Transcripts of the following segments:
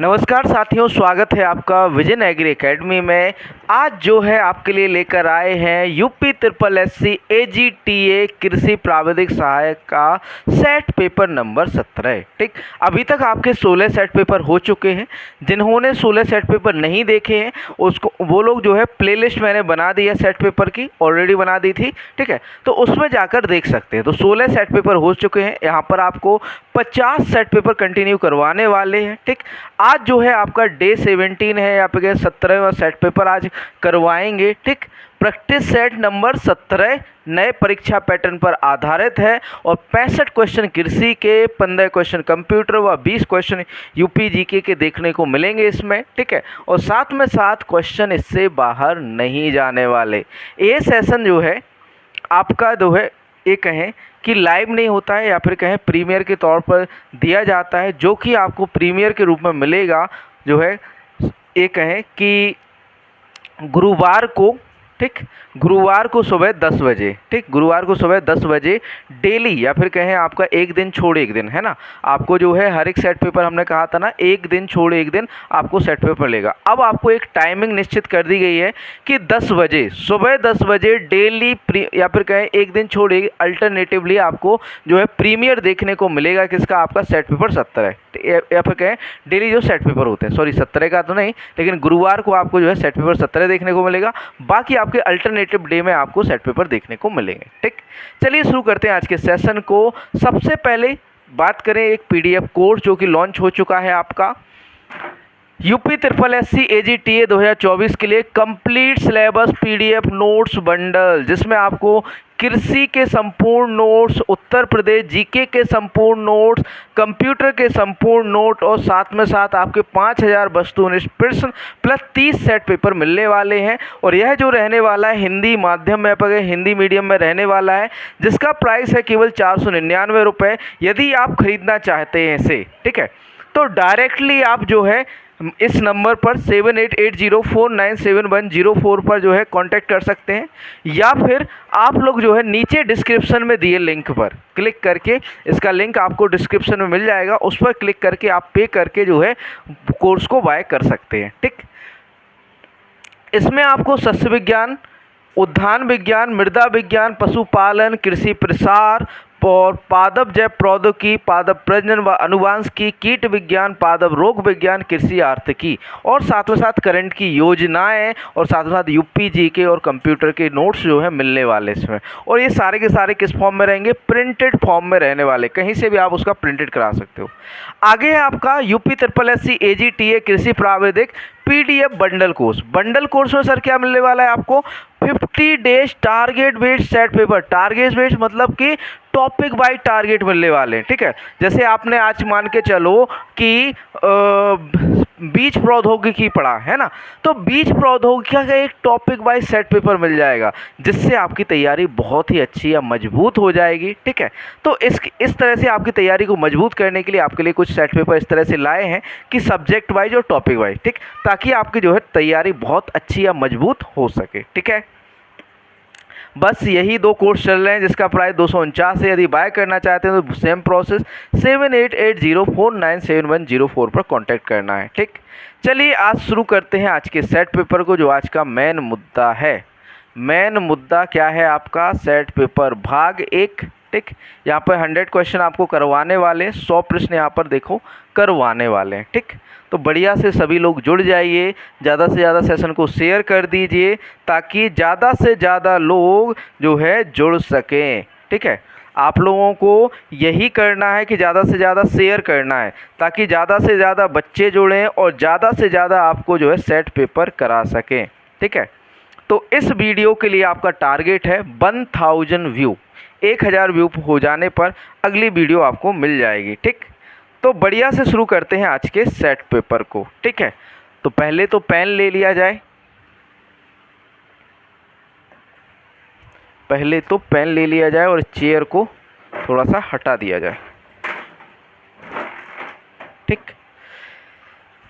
नमस्कार साथियों, स्वागत है आपका विजन एग्री एकेडमी में। आज जो है आपके लिए लेकर आए हैं यूपी ट्रिपल एससी एजीटीए कृषि प्राविधिक सहायक का सेट पेपर नंबर 17। ठीक, अभी तक आपके 16 सेट पेपर हो चुके हैं। जिन्होंने 16 सेट पेपर नहीं देखे हैं उसको वो लोग जो है प्लेलिस्ट मैंने बना दी है, सेट पेपर की ऑलरेडी बना दी थी। ठीक है, तो उसमें जाकर देख सकते हैं। तो 16 सेट पेपर हो चुके हैं। यहाँ पर आपको 50 सेट पेपर कंटिन्यू करवाने वाले हैं। ठीक, आज जो है आपका डे 17 है, यहाँ पे 17वां सेट पेपर आज करवाएंगे। ठीक, प्रैक्टिस सेट नंबर 17 नए परीक्षा पैटर्न पर आधारित है और 65 क्वेश्चन कृषि के, 15 क्वेश्चन कंप्यूटर व 20 क्वेश्चन यूपी जीके के देखने को मिलेंगे इसमें। ठीक है, और साथ में 7 क्वेश्चन इससे बाहर नहीं जाने वाले। ये सेशन जो है आपका जो है ये कहें कि लाइव नहीं होता है या फिर कहें प्रीमियर के तौर पर दिया जाता है, जो कि आपको प्रीमियर के रूप में मिलेगा। जो है ये कहें कि गुरुवार को, ठीक, गुरुवार को सुबह 10 बजे, ठीक, गुरुवार को सुबह 10 बजे डेली, या फिर कहें आपका एक दिन छोड़ एक दिन, है ना। आपको जो है हर एक सेट पेपर हमने कहा था ना, एक दिन छोड़ एक दिन आपको सेट पेपर मिलेगा। अब आपको एक टाइमिंग निश्चित कर दी गई है कि 10 बजे, सुबह 10 बजे डेली या फिर कहें एक दिन छोड़ एक, अल्टरनेटिवली आपको जो है प्रीमियर देखने को मिलेगा। किसका? आपका सेट पेपर 17 या फिर कहें डेली जो सेट पेपर होते हैं, सॉरी 17 का तो नहीं, लेकिन गुरुवार को आपको जो है सेट पेपर 17 देखने को मिलेगा। बाकी आपके अल्टरनेटिव डे में आपको सेट पेपर देखने को मिलेंगे। ठीक, चलिए शुरू करते हैं आज के सेशन को। सबसे पहले बात करें एक पीडीएफ कोर्स जो कि लॉन्च हो चुका है आपका यूपी ट्रिपल एससी एजीटीए 2024 के लिए complete syllabus PDF notes bundle, जिसमें आपको कृषि के संपूर्ण नोट्स, उत्तर प्रदेश जीके के संपूर्ण नोट्स, कंप्यूटर के संपूर्ण नोट और साथ में साथ आपके 5000 वस्तुनिष्ठ प्रश्न प्लस 30 सेट पेपर मिलने वाले हैं। और यह जो रहने वाला है हिंदी माध्यम में, पर हिंदी मीडियम में रहने वाला है, जिसका प्राइस है केवल 499 रुपये। यदि आप खरीदना चाहते हैं इसे, ठीक है, तो डायरेक्टली आप जो है इस नंबर पर 7880497104 पर जो है कांटेक्ट कर सकते हैं, या फिर आप लोग जो है नीचे डिस्क्रिप्शन में दिए लिंक पर क्लिक करके, इसका लिंक आपको डिस्क्रिप्शन में मिल जाएगा, उस पर क्लिक करके आप पे करके जो है कोर्स को बाय कर सकते हैं। ठीक, इसमें आपको सस्य विज्ञान, उद्यान विज्ञान, मृदा विज्ञान, पशुपालन, कृषि प्रसार और पादप जैव प्रौद्योगिकी, पादप प्रजनन व अनुवांशिकी, कीट विज्ञान, पादप रोग विज्ञान, कृषि आर्थिकी और साथ में साथ करंट की योजनाएं और साथ में साथ यूपी जीके और कंप्यूटर के नोट्स जो है मिलने वाले इसमें। और ये सारे के सारे किस फॉर्म में रहेंगे? प्रिंटेड फॉर्म में रहने वाले, कहीं से भी आप उसका प्रिंटेड करा सकते हो। आगे है आपका यूपी ट्रिपल एससी एजीटीए कृषि प्राविधिक PDF bundle course. Bundle course में सर क्या मिलने वाला है आपको? 50 days target based set paper. Target based मतलब कि टॉपिक बाय टारगेट मिलने वाले हैं। ठीक है, जैसे आपने आज मान के चलो कि बीज प्रौद्योगिकी पढ़ा है ना, तो बीज प्रौद्योगिकी का एक टॉपिक बाय सेट पेपर मिल जाएगा, जिससे आपकी तैयारी बहुत ही अच्छी या मजबूत हो जाएगी। ठीक है, तो इस तरह से आपकी तैयारी को मजबूत करने के लिए आपके लिए कुछ सेट पेपर इस तरह से लाए हैं कि सब्जेक्ट वाइज और टॉपिक वाइज, ठीक, ताकि आपकी जो है तैयारी बहुत अच्छी या मजबूत हो सके। ठीक है, बस यही 2 कोर्स चल रहे हैं जिसका प्राइस 249 है। यदि बाय करना चाहते हैं तो सेम प्रोसेस 7880497104 पर कांटेक्ट करना है। ठीक, चलिए आज शुरू करते हैं आज के सेट पेपर को, जो आज का मेन मुद्दा है। मेन मुद्दा क्या है आपका? सेट पेपर भाग 1। ठीक, यहाँ पर 100 क्वेश्चन आपको करवाने वाले, 100 प्रश्न यहाँ पर देखो करवाने वाले हैं। ठीक, तो बढ़िया से सभी लोग जुड़ जाइए, ज़्यादा से ज़्यादा सेशन को शेयर कर दीजिए ताकि ज़्यादा से ज़्यादा लोग जो है जुड़ सकें। ठीक है, आप लोगों को यही करना है कि ज़्यादा से ज़्यादा शेयर करना है ताकि ज़्यादा से ज़्यादा बच्चे जुड़ें और ज़्यादा से ज़्यादा आपको जो है सेट पेपर करा सकें। ठीक है, तो इस वीडियो के लिए आपका टारगेट है 1000 व्यू। 1000 व्यू हो जाने पर अगली वीडियो आपको मिल जाएगी। ठीक, तो बढ़िया से शुरू करते हैं आज के सेट पेपर को। ठीक है, तो पहले तो पेन ले लिया जाए, पहले तो पेन ले लिया जाए और चेयर को थोड़ा सा हटा दिया जाए। ठीक,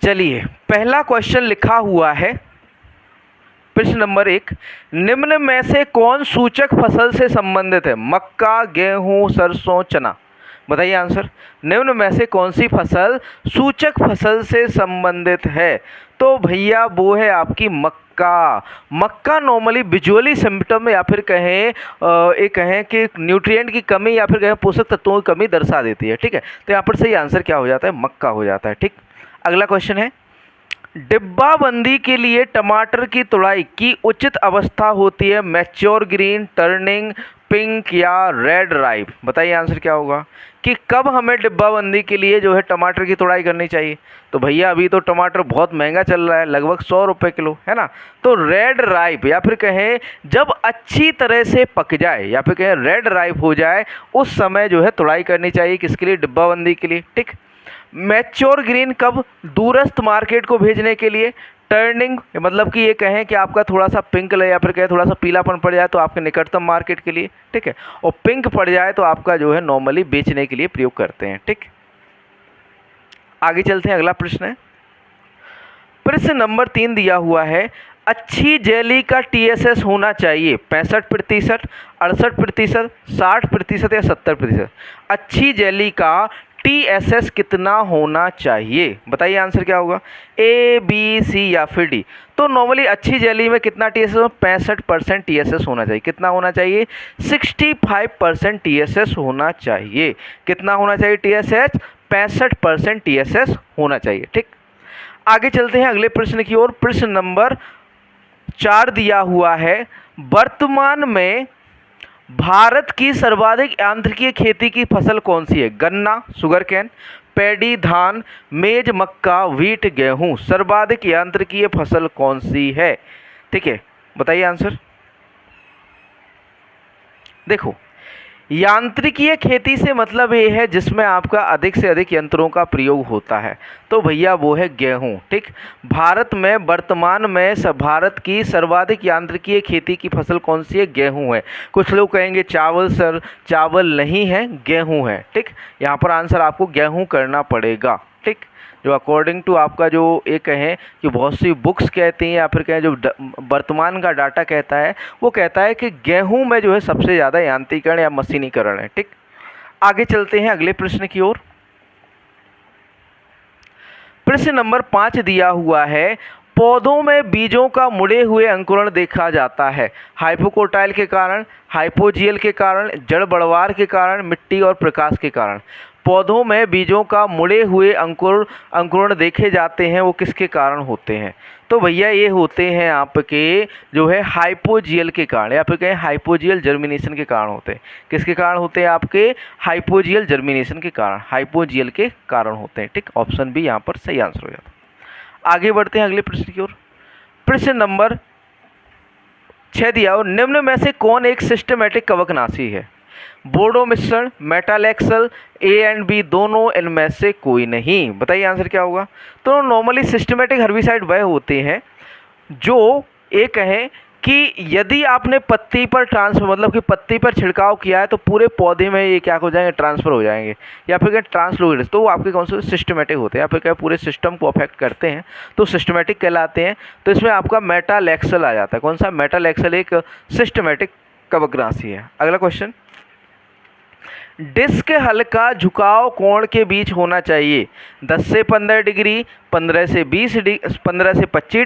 चलिए पहला क्वेश्चन लिखा हुआ है, प्रश्न नंबर 1, निम्न में से कौन सूचक फसल से संबंधित है? मक्का, गेहूं, सरसों, चना। बताइए आंसर। निम्न में से कौन सी फसल सूचक फसल से संबंधित है? तो भैया वो है आपकी मक्का। मक्का नॉर्मली विजुअली सिम्टम या फिर कहें कि न्यूट्रिएंट की कमी या फिर कहें पोषक तत्वों की कमी दर्शा देती है। ठीक है, तो यहाँ पर सही आंसर क्या हो जाता है? मक्का हो जाता है। ठीक, अगला क्वेश्चन है, डिब्बाबंदी के लिए टमाटर की तुड़ाई की उचित अवस्था होती है? मैच्योर ग्रीन, टर्निंग पिंक या रेड राइप? बताइए आंसर क्या होगा कि कब हमें डिब्बाबंदी के लिए जो है टमाटर की तुड़ाई करनी चाहिए? तो भैया अभी तो टमाटर बहुत महंगा चल रहा है, लगभग 100 रुपये किलो, है ना। तो रेड राइप या फिर कहें जब अच्छी तरह से पक जाए या फिर कहें रेड राइप हो जाए, उस समय जो है तुड़ाई करनी चाहिए। किसके लिए? डिब्बाबंदी के लिए। ठीक, मैच्योर ग्रीन कब? दूरस्थ मार्केट को भेजने के लिए। टर्निंग मतलब कि ये कहें कि आपका थोड़ा सा पिंक या फिर कहें थोड़ा सा पीलापन पड़ जाए तो आपके निकटतम मार्केट के लिए। ठीक है, और पिंक पड़ जाए तो आपका जो है नॉर्मली बेचने के लिए प्रयोग करते हैं। ठीक, आगे चलते हैं, अगला प्रश्न है, प्रश्न नंबर 3 दिया हुआ है, अच्छी जेली का TSS होना चाहिए 65%, 68%, 60% या 70%? अच्छी जेली का TSS कितना होना चाहिए? बताइए आंसर क्या होगा? A, B, C या फिर D? तो नॉर्मली अच्छी जेली में कितना TSS हो? 65% TSS होना चाहिए। कितना होना चाहिए? 65% TSS होना चाहिए। कितना होना चाहिए TSS? 65% TSS होना चाहिए। ठीक, आगे चलते हैं अगले प्रश्न की ओर। प्रश्न नंबर 4 दिया हुआ है, वर्तमान में भारत की सर्वाधिक यांत्रिकीय खेती की फसल कौन सी है? गन्ना, शुगर कैन, पैडी, धान, मेज, मक्का, व्हीट, गेहूं। सर्वाधिक यांत्रिकीय फसल कौन सी है? ठीक है, बताइए आंसर। देखो, यांत्रिकीय खेती से मतलब ये है जिसमें आपका अधिक से अधिक यंत्रों का प्रयोग होता है, तो भैया वो है गेहूं। ठीक, भारत में वर्तमान में भारत की सर्वाधिक यांत्रिकीय खेती की फसल कौन सी है? गेहूं है। कुछ लोग कहेंगे चावल, सर चावल नहीं है, गेहूं है। ठीक, यहाँ पर आंसर आपको गेहूं करना पड़ेगा। ठीक, जो अकॉर्डिंग टू आपका जो ये कहें कि बहुत सी बुक्स कहती हैं या फिर कहें जो वर्तमान का डाटा कहता है, वो कहता है कि गेहूं में जो है सबसे ज़्यादा यांत्रिकरण या मशीनीकरण है। ठीक, आगे चलते हैं अगले प्रश्न की ओर। प्रश्न नंबर 5 दिया हुआ है, पौधों में बीजों का मुड़े हुए अंकुरण देखा जाता है हाइपोकोटाइल के कारण, हाइपोजियल के कारण, जड़ बढ़वार के कारण, मिट्टी और प्रकाश के कारण। पौधों में बीजों का मुड़े हुए अंकुरण देखे जाते हैं, वो किसके कारण होते हैं? तो भैया ये होते हैं आपके जो है हाइपोजियल के कारण या फिर कहें हाइपोजियल जर्मिनेशन के कारण होते हैं। किसके कारण होते हैं? आपके हाइपोजियल जर्मिनेशन के कारण, हाइपोजियल के कारण होते हैं। ठीक, ऑप्शन बी यहाँ पर सही आंसर हो जाता है। आगे बढ़ते हैं अगले प्रश्न की ओर। प्रश्न नंबर 6 दिया और निम्न में से कौन एक सिस्टमेटिक कवकनाशी है? बोर्डो मिश्रण, मेटालेक्सल, A एंड B दोनों, इनमें से कोई नहीं। बताइए आंसर क्या होगा? तो नॉर्मली सिस्टमेटिक हर्बिसाइड वह होते हैं जो ये कहें कि यदि आपने पत्ती पर ट्रांसफर मतलब कि पत्ती पर छिड़काव किया है तो पूरे पौधे में ये क्या हो जाएंगे? ट्रांसफर हो जाएंगे या फिर क्या ट्रांसलोइड, तो वो आपके कौन से सिस्टमेटिक होते हैं या फिर क्या पूरे सिस्टम को अफेक्ट करते हैं, तो सिस्टमेटिक कहलाते हैं। तो इसमें आपका मेटालेक्सल आ जाता है। कौन सा? मेटालेक्सल एक सिस्टमेटिक कवकनाशी है। अगला क्वेश्चन, डिस्क हल्का झुकाव कोण के बीच होना चाहिए 10 से 15 डिग्री, 15 से 25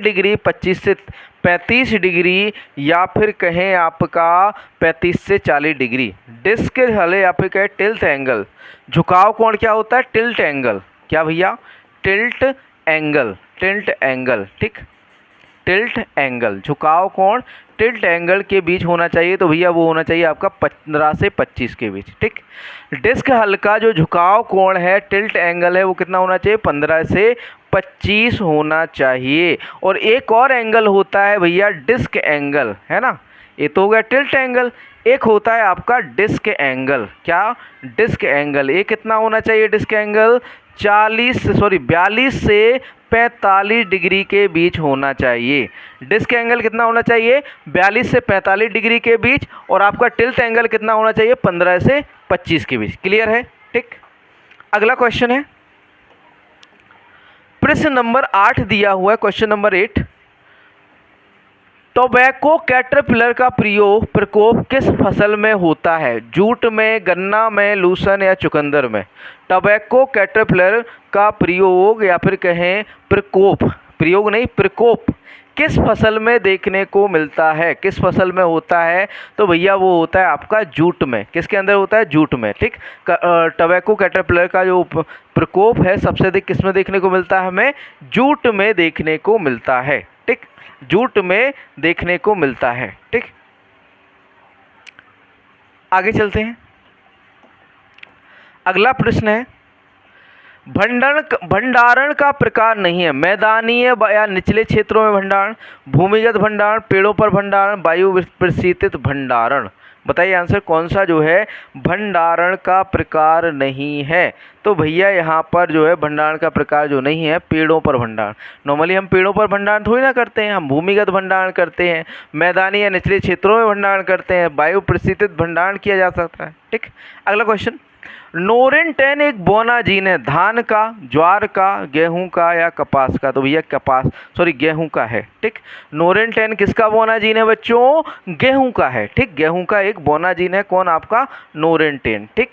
डिग्री, 25 से 35 डिग्री या फिर कहें आपका 35 से 40 डिग्री। डिस्क हले या फिर कहें टिल्ट एंगल, झुकाव कोण क्या होता है? Tilt angle. क्या भैया? Tilt angle, tilt angle. ठीक, टिल्ट एंगल, झुकाव कोण टिल्ट एंगल के बीच होना चाहिए, तो भैया वो होना चाहिए आपका 15 से 25 के बीच। ठीक, डिस्क हल्का जो झुकाव कोण है, टिल्ट एंगल है, वो कितना होना चाहिए? 15 से 25 होना चाहिए। और एक और एंगल होता है भैया डिस्क एंगल, है ना। ये तो हो गया टिल्ट एंगल, एक होता है आपका डिस्क एंगल। क्या? Disc angle. ये कितना होना चाहिए डिस्क एंगल? 42 से 45 डिग्री के बीच होना चाहिए। डिस्क एंगल कितना होना चाहिए? 42 से 45 डिग्री के बीच। और आपका टिल्ट एंगल कितना होना चाहिए? 15 से 25 के बीच। क्लियर है? ठीक, अगला क्वेश्चन है, प्रश्न नंबर 8 दिया हुआ है, क्वेश्चन नंबर 8। टोबैको कैटरपिलर का प्रकोप किस फसल में होता है? जूट में, गन्ना में, लूसन या चुकंदर में? टोबैको कैटरपिलर का प्रयोग या फिर कहें प्रकोप, प्रयोग नहीं प्रकोप, किस फसल में देखने को मिलता है? किस फसल में होता है? तो भैया वो होता है आपका जूट में। किसके अंदर होता है? जूट में। ठीक, टोबैको कैटरपिलर का जो प्रकोप है सबसे अधिक किस में देखने को मिलता है? हमें जूट में देखने को मिलता है। ठीक, जूट में देखने को मिलता है। ठीक, आगे चलते हैं। अगला प्रश्न है, भंडारण का प्रकार नहीं है, मैदानीय या निचले क्षेत्रों में भंडारण, भूमिगत भंडारण, पेड़ों पर भंडारण, वायु प्रशीतित भंडारण? बताइए आंसर कौन सा जो है भंडारण का प्रकार नहीं है? तो भैया यहाँ पर जो है भंडारण का प्रकार जो नहीं है, पेड़ों पर भंडारण। नॉर्मली हम पेड़ों पर भंडारण थोड़ी ना करते हैं, हम भूमिगत भंडारण करते हैं, मैदानी या निचले क्षेत्रों में भंडारण करते हैं, वायु प्रशीतित भंडारण किया जा सकता है। ठीक, अगला क्वेश्चन, नोरेंटेन एक बोनाजीन है, धान का, ज्वार का, गेहूं का या कपास का? तो भैया गेहूं का है। ठीक, नोरेंटेन किसका बोनाजीन है बच्चों? गेहूं का है। ठीक, गेहूं का एक बोनाजीन है, कौन? आपका नोरेंटेन। ठीक,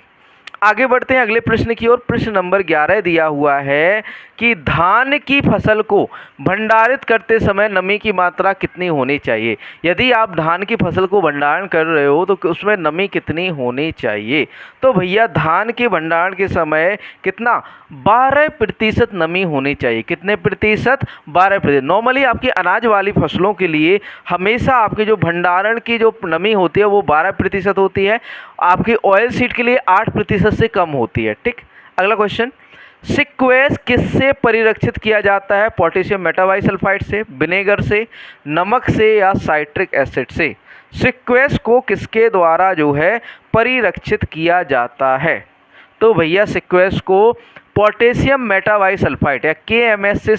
आगे बढ़ते हैं अगले प्रश्न की ओर। प्रश्न नंबर 11 दिया हुआ है कि धान की फसल को भंडारित करते समय नमी की मात्रा कितनी होनी चाहिए? यदि आप धान की फसल को भंडारण कर रहे हो तो उसमें नमी कितनी होनी चाहिए? तो भैया धान के भंडारण के समय कितना? 12% नमी होनी चाहिए। कितने प्रतिशत? 12%। नॉर्मली आपकी अनाज वाली फसलों के लिए हमेशा आपके जो भंडारण की जो नमी होती है वो 12% होती है, आपकी ऑयल सीड के लिए 8% से कम होती है। ठीक, अगला क्वेश्चन, सिक्वेस किससे परिरक्षित किया जाता है? पोटेशियम मेटाबाइसल्फाइड से, विनेगर से, नमक से या साइट्रिक एसिड से? सिक्वेस को किसके द्वारा जो है परिरक्षित किया जाता है? तो भैया सिक्वेस को पोटेशियम मेटाबाइसल्फाइड या KMS से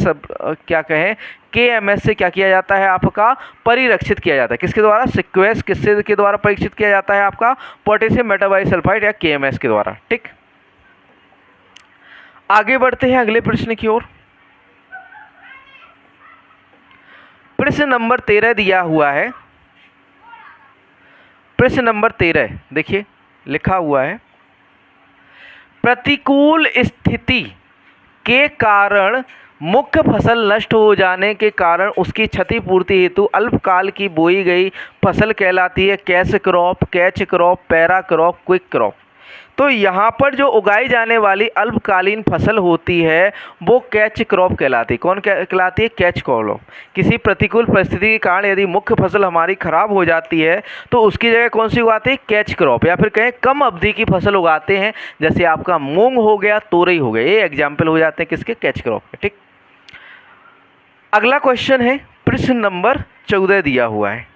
क्या कहें, KMS से क्या किया जाता है? आपका परिरक्षित किया जाता है। किसके द्वारा? सिक्वेस किससे के द्वारा परीक्षित किया जाता है? आपका पोटेशियम मेटाबाइसल्फाइड या KMS के द्वारा। ठीक, आगे बढ़ते हैं अगले प्रश्न की ओर। प्रश्न नंबर 13 दिया हुआ है। प्रश्न नंबर 13 देखिए लिखा हुआ है, प्रतिकूल स्थिति के कारण मुख्य फसल नष्ट हो जाने के कारण उसकी क्षतिपूर्ति हेतु अल्पकाल की बोई गई फसल कहलाती है cash crop, catch crop, para crop, quick crop. तो यहाँ पर जो उगाई जाने वाली अल्पकालीन फसल होती है वो कैच क्रॉप कहलाती है। कौन कहलाती है? Catch crop. किसी प्रतिकूल परिस्थिति के कारण यदि मुख्य फसल हमारी खराब हो जाती है तो उसकी जगह कौन सी उगाती है? कैच क्रॉप, या फिर कहें कम अवधि की फसल उगाते हैं, जैसे आपका मूंग हो गया, तोरई हो गया, ये एग्जाम्पल हो जाते हैं किसके? कैच क्रॉप के। ठीक, अगला क्वेश्चन है प्रश्न नंबर 14 दिया हुआ है,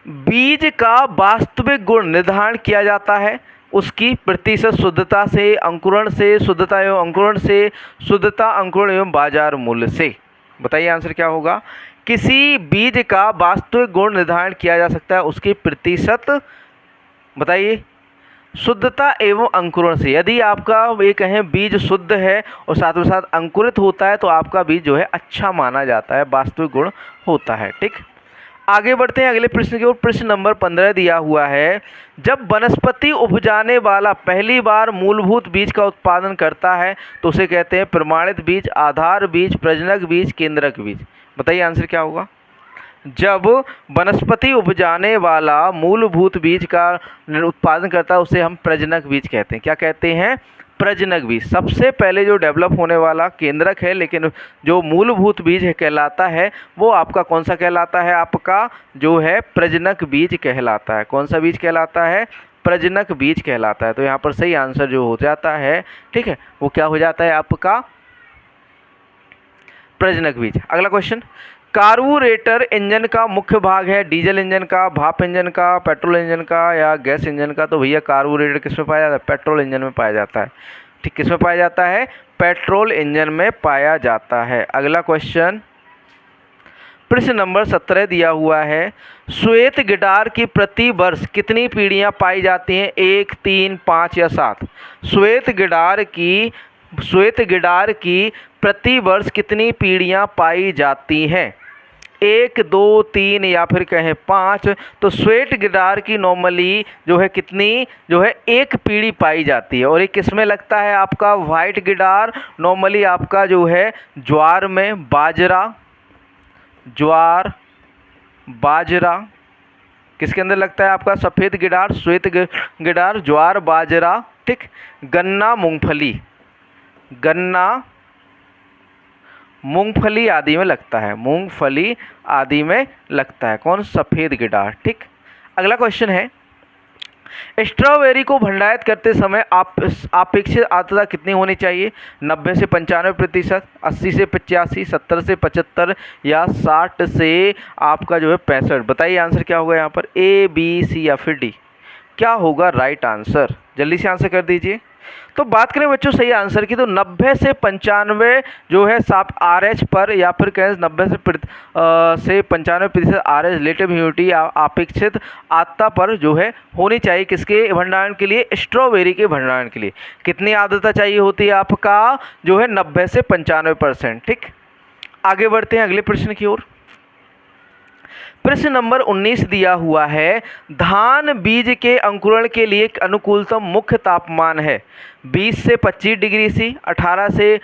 बीज का वास्तविक गुण निर्धारण किया जाता है उसकी प्रतिशत शुद्धता से, अंकुरण से, शुद्धता एवं अंकुरण से, शुद्धता, अंकुरण एवं बाजार मूल्य से। बताइए आंसर क्या होगा? किसी बीज का वास्तविक गुण निर्धारण किया जा सकता है उसकी प्रतिशत, बताइए, शुद्धता एवं अंकुरण से। यदि आपका ये कहें बीज शुद्ध है और साथ में साथ अंकुरित होता है तो आपका बीज जो है अच्छा माना जाता है, वास्तविक गुण होता है। ठीक, आगे बढ़ते हैं अगले प्रश्न की ओर। प्रश्न नंबर 15 दिया हुआ है, जब वनस्पति उपजाने वाला पहली बार मूलभूत बीज का उत्पादन करता है तो उसे कहते हैं प्रमाणित बीज, आधार बीज, प्रजनक बीज, केंद्रक बीज। बताइए आंसर क्या होगा? जब वनस्पति उपजाने वाला मूलभूत बीज का उत्पादन करता है उसे हम प्रजनक बीज कहते हैं। क्या कहते हैं? प्रजनक बीज। सबसे पहले जो डेवलप होने वाला केंद्रक है, लेकिन जो मूलभूत बीज है कहलाता है वो आपका कौन सा कहलाता है? आपका जो है प्रजनक बीज कहलाता है। कौन सा बीज कहलाता है? प्रजनक बीज कहलाता है। तो यहाँ पर सही आंसर जो हो जाता है, ठीक है, वो क्या हो जाता है? आपका प्रजनक बीज। अगला क्वेश्चन, कार्बोरेटर इंजन का मुख्य भाग है डीजल इंजन का, भाप इंजन का, पेट्रोल इंजन का या गैस इंजन का? तो भैया कार्बोरेटर किस में पाया जाता है? पेट्रोल इंजन में पाया जाता है। ठीक, किस में पाया जाता है? पेट्रोल इंजन में पाया जाता है। अगला क्वेश्चन, प्रश्न नंबर 17 दिया हुआ है, श्वेत गिटार की प्रति वर्ष कितनी पीढ़ियां पाई जाती हैं? 1, 3, 5 या 7? श्वेत गिटार की प्रति वर्ष कितनी पीढ़ियां पाई जाती हैं? 1 2 3 या फिर कहें 5, तो श्वेत गिटार की नॉर्मली जो है कितनी जो है एक पीढ़ी पाई जाती है। और ये किस में लगता है आपका वाइट गिटार नॉर्मली आपका जो है ज्वार में, ज्वार बाजरा किसके अंदर लगता है आपका सफ़ेद गिटार, श्वेत गिटार, ज्वार बाजरा, ठीक, गन्ना मूंगफली आदि में लगता है, मूंगफली आदि में लगता है कौन, सफ़ेद गिटार, ठीक। अगला क्वेश्चन है, स्ट्रॉबेरी को भंडारित करते समय अपेक्षित आर्द्रता कितनी होनी चाहिए? 90 से 95%, 80 से 85, 70 से 75 या 60 से आपका जो है 65। बताइए आंसर क्या होगा यहाँ पर, ए बी सी या फिर डी, क्या होगा राइट आंसर? जल्दी से आंसर कर दीजिए। तो बात करें बच्चों सही आंसर की, तो 90 से 95 जो है साफ RH पर या फिर कहें 90 से 95% RH रिलेटिव ह्यूमिडिटी अपेक्षित आर्द्रता पर जो है होनी चाहिए किसके भंडारण के लिए, स्ट्रॉबेरी के भंडारण के लिए। कितनी आर्द्रता चाहिए होती है आपका जो है 90 से 95%, ठीक। आगे बढ़ते हैं अगले प्रश्न की ओर। प्रश्न नंबर 19 दिया हुआ है, धान बीज के अंकुरण के लिए अनुकूलतम मुख्य तापमान है 20 से 25 डिग्री सी, 18 से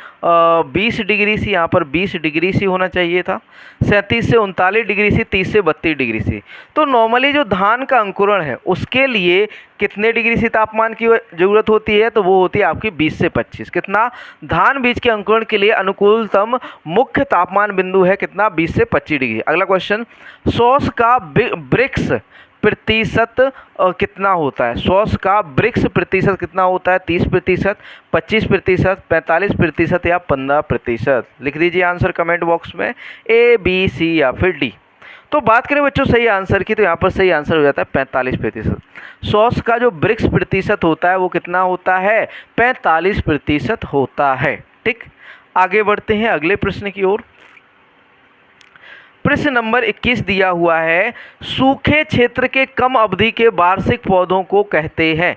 20 डिग्री सी, यहाँ पर 20 डिग्री सी होना चाहिए था, 37 से 39 डिग्री सी, 30 से 32 डिग्री सी। तो नॉर्मली जो धान का अंकुरण है उसके लिए कितने डिग्री सी तापमान की ज़रूरत होती है, तो वो होती है आपकी 20 से 25। कितना, धान बीज के अंकुरण के लिए अनुकूलतम मुख्य तापमान बिंदु है कितना, 20 से 25 डिग्री। अगला क्वेश्चन, सॉस का ब्रिक्स प्रतिशत कितना होता है? सॉस का ब्रिक्स प्रतिशत कितना होता है? 30%, 25%, 45% या 15%? लिख दीजिए आंसर कमेंट बॉक्स में, ए बी सी या फिर डी। तो बात करें बच्चों सही आंसर की, तो यहाँ पर सही आंसर हो जाता है 45%। सॉस का जो ब्रिक्स प्रतिशत होता है वो कितना होता है, 45% होता है, ठीक। आगे बढ़ते हैं अगले प्रश्न की ओर। प्रश्न नंबर 21 दिया हुआ है, सूखे क्षेत्र के कम अवधि के वार्षिक पौधों को कहते हैं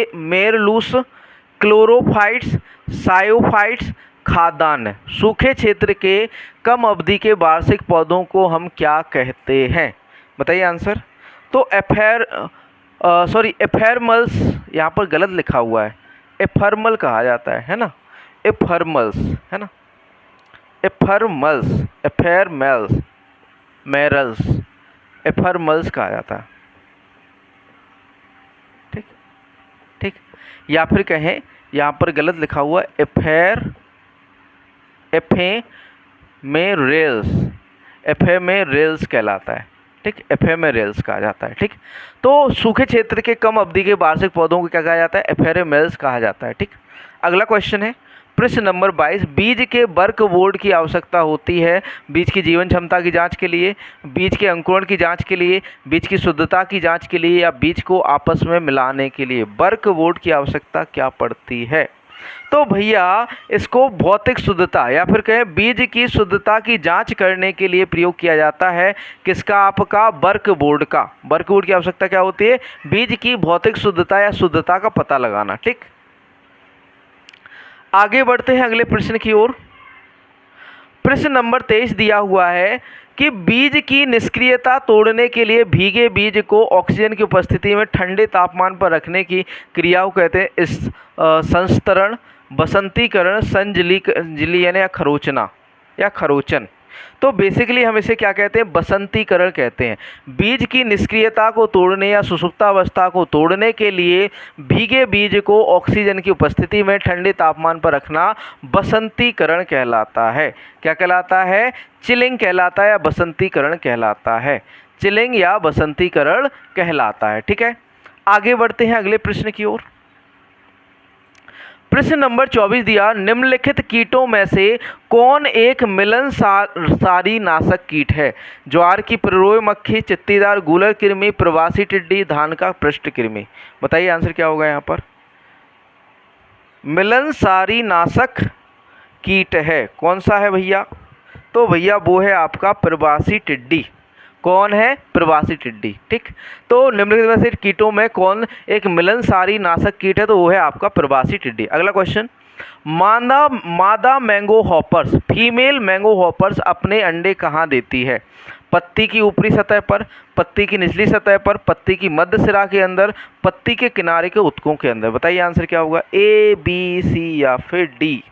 एफेमेरुलूस, क्लोरोफाइट्स, सायोफाइट्स, खाद्यान्न। सूखे क्षेत्र के कम अवधि के वार्षिक पौधों को हम क्या कहते हैं? बताइए आंसर। तो एफेरमल्स यहाँ पर गलत लिखा हुआ है, एफर्मल कहा जाता है ना, एफर्मल्स है ना, एफर्मल्स कहा जाता है, ठीक ठीक। या फिर कहें यहाँ पर गलत लिखा हुआ एफेमेरेल्स कहलाता है, ठीक, एफेमेरेल्स कहा जाता है, ठीक। तो सूखे क्षेत्र के कम अवधि के वार्षिक पौधों को क्या कहा जाता है? एफेमेरेल्स कहा जाता है, ठीक। अगला क्वेश्चन है प्रश्न नंबर 22, बीज के वर्कबोर्ड की आवश्यकता होती है बीज की जीवन क्षमता की जांच के लिए, बीज के अंकुरण की जांच के लिए, बीज की शुद्धता की जांच के लिए या बीज को आपस में मिलाने के लिए वर्कबोर्ड की आवश्यकता क्या पड़ती है? तो भैया इसको भौतिक शुद्धता या फिर कहें बीज की शुद्धता की जांच करने के लिए प्रयोग किया जाता है किसका, आपका वर्कबोर्ड का। वर्कबोर्ड की आवश्यकता क्या होती है? बीज की भौतिक शुद्धता या शुद्धता का पता लगाना, ठीक। आगे बढ़ते हैं अगले प्रश्न की ओर। प्रश्न नंबर 23 दिया हुआ है कि बीज की निष्क्रियता तोड़ने के लिए भीगे बीज को ऑक्सीजन की उपस्थिति में ठंडे तापमान पर रखने की क्रिया को कहते हैं इस संस्तरण, बसंतीकरण, संजलीयन या खरोचन। तो बेसिकली हम इसे क्या कहते हैं? बसंतीकरण कहते हैं। बीज की निष्क्रियता को तोड़ने या सुषुप्तावस्था को तोड़ने के लिए भीगे बीज को ऑक्सीजन की उपस्थिति में ठंडे तापमान पर रखना बसंतीकरण कहलाता है। क्या कहलाता है? चिलिंग कहलाता है या बसंतीकरण कहलाता है। चिलिंग या बसंतीकरण कहलाता है, ठीक है। आगे बढ़ते हैं अगले प्रश्न की ओर। प्रश्न नंबर 24 दिया, निम्नलिखित कीटों में से कौन एक मिलनसारी नाशक कीट है? ज्वार की प्ररोह मक्खी, चित्तीदार गूलर कृमि, प्रवासी टिड्डी, धान का पृष्ठ कृमि। बताइए आंसर क्या होगा यहाँ पर? मिलनसारी नाशक कीट है, कौन सा है भैया? तो भैया वो है आपका प्रवासी टिड्डी। कौन है? प्रवासी टिड्डी, ठीक। तो निम्नलिखित में से कीटों में कौन एक मिलनसारी नाशक कीट है? तो वो है आपका प्रवासी टिड्डी। अगला क्वेश्चन, मादा mango hoppers, female mango hoppers अपने अंडे कहाँ देती है? पत्ती की ऊपरी सतह पर, पत्ती की निचली सतह पर, पत्ती की मध्य सिरा के अंदर, पत्ती के किनारे के ऊतकों के अंदर। बताइए आंसर क्या होगा, ए, बी, सी या फिर डी।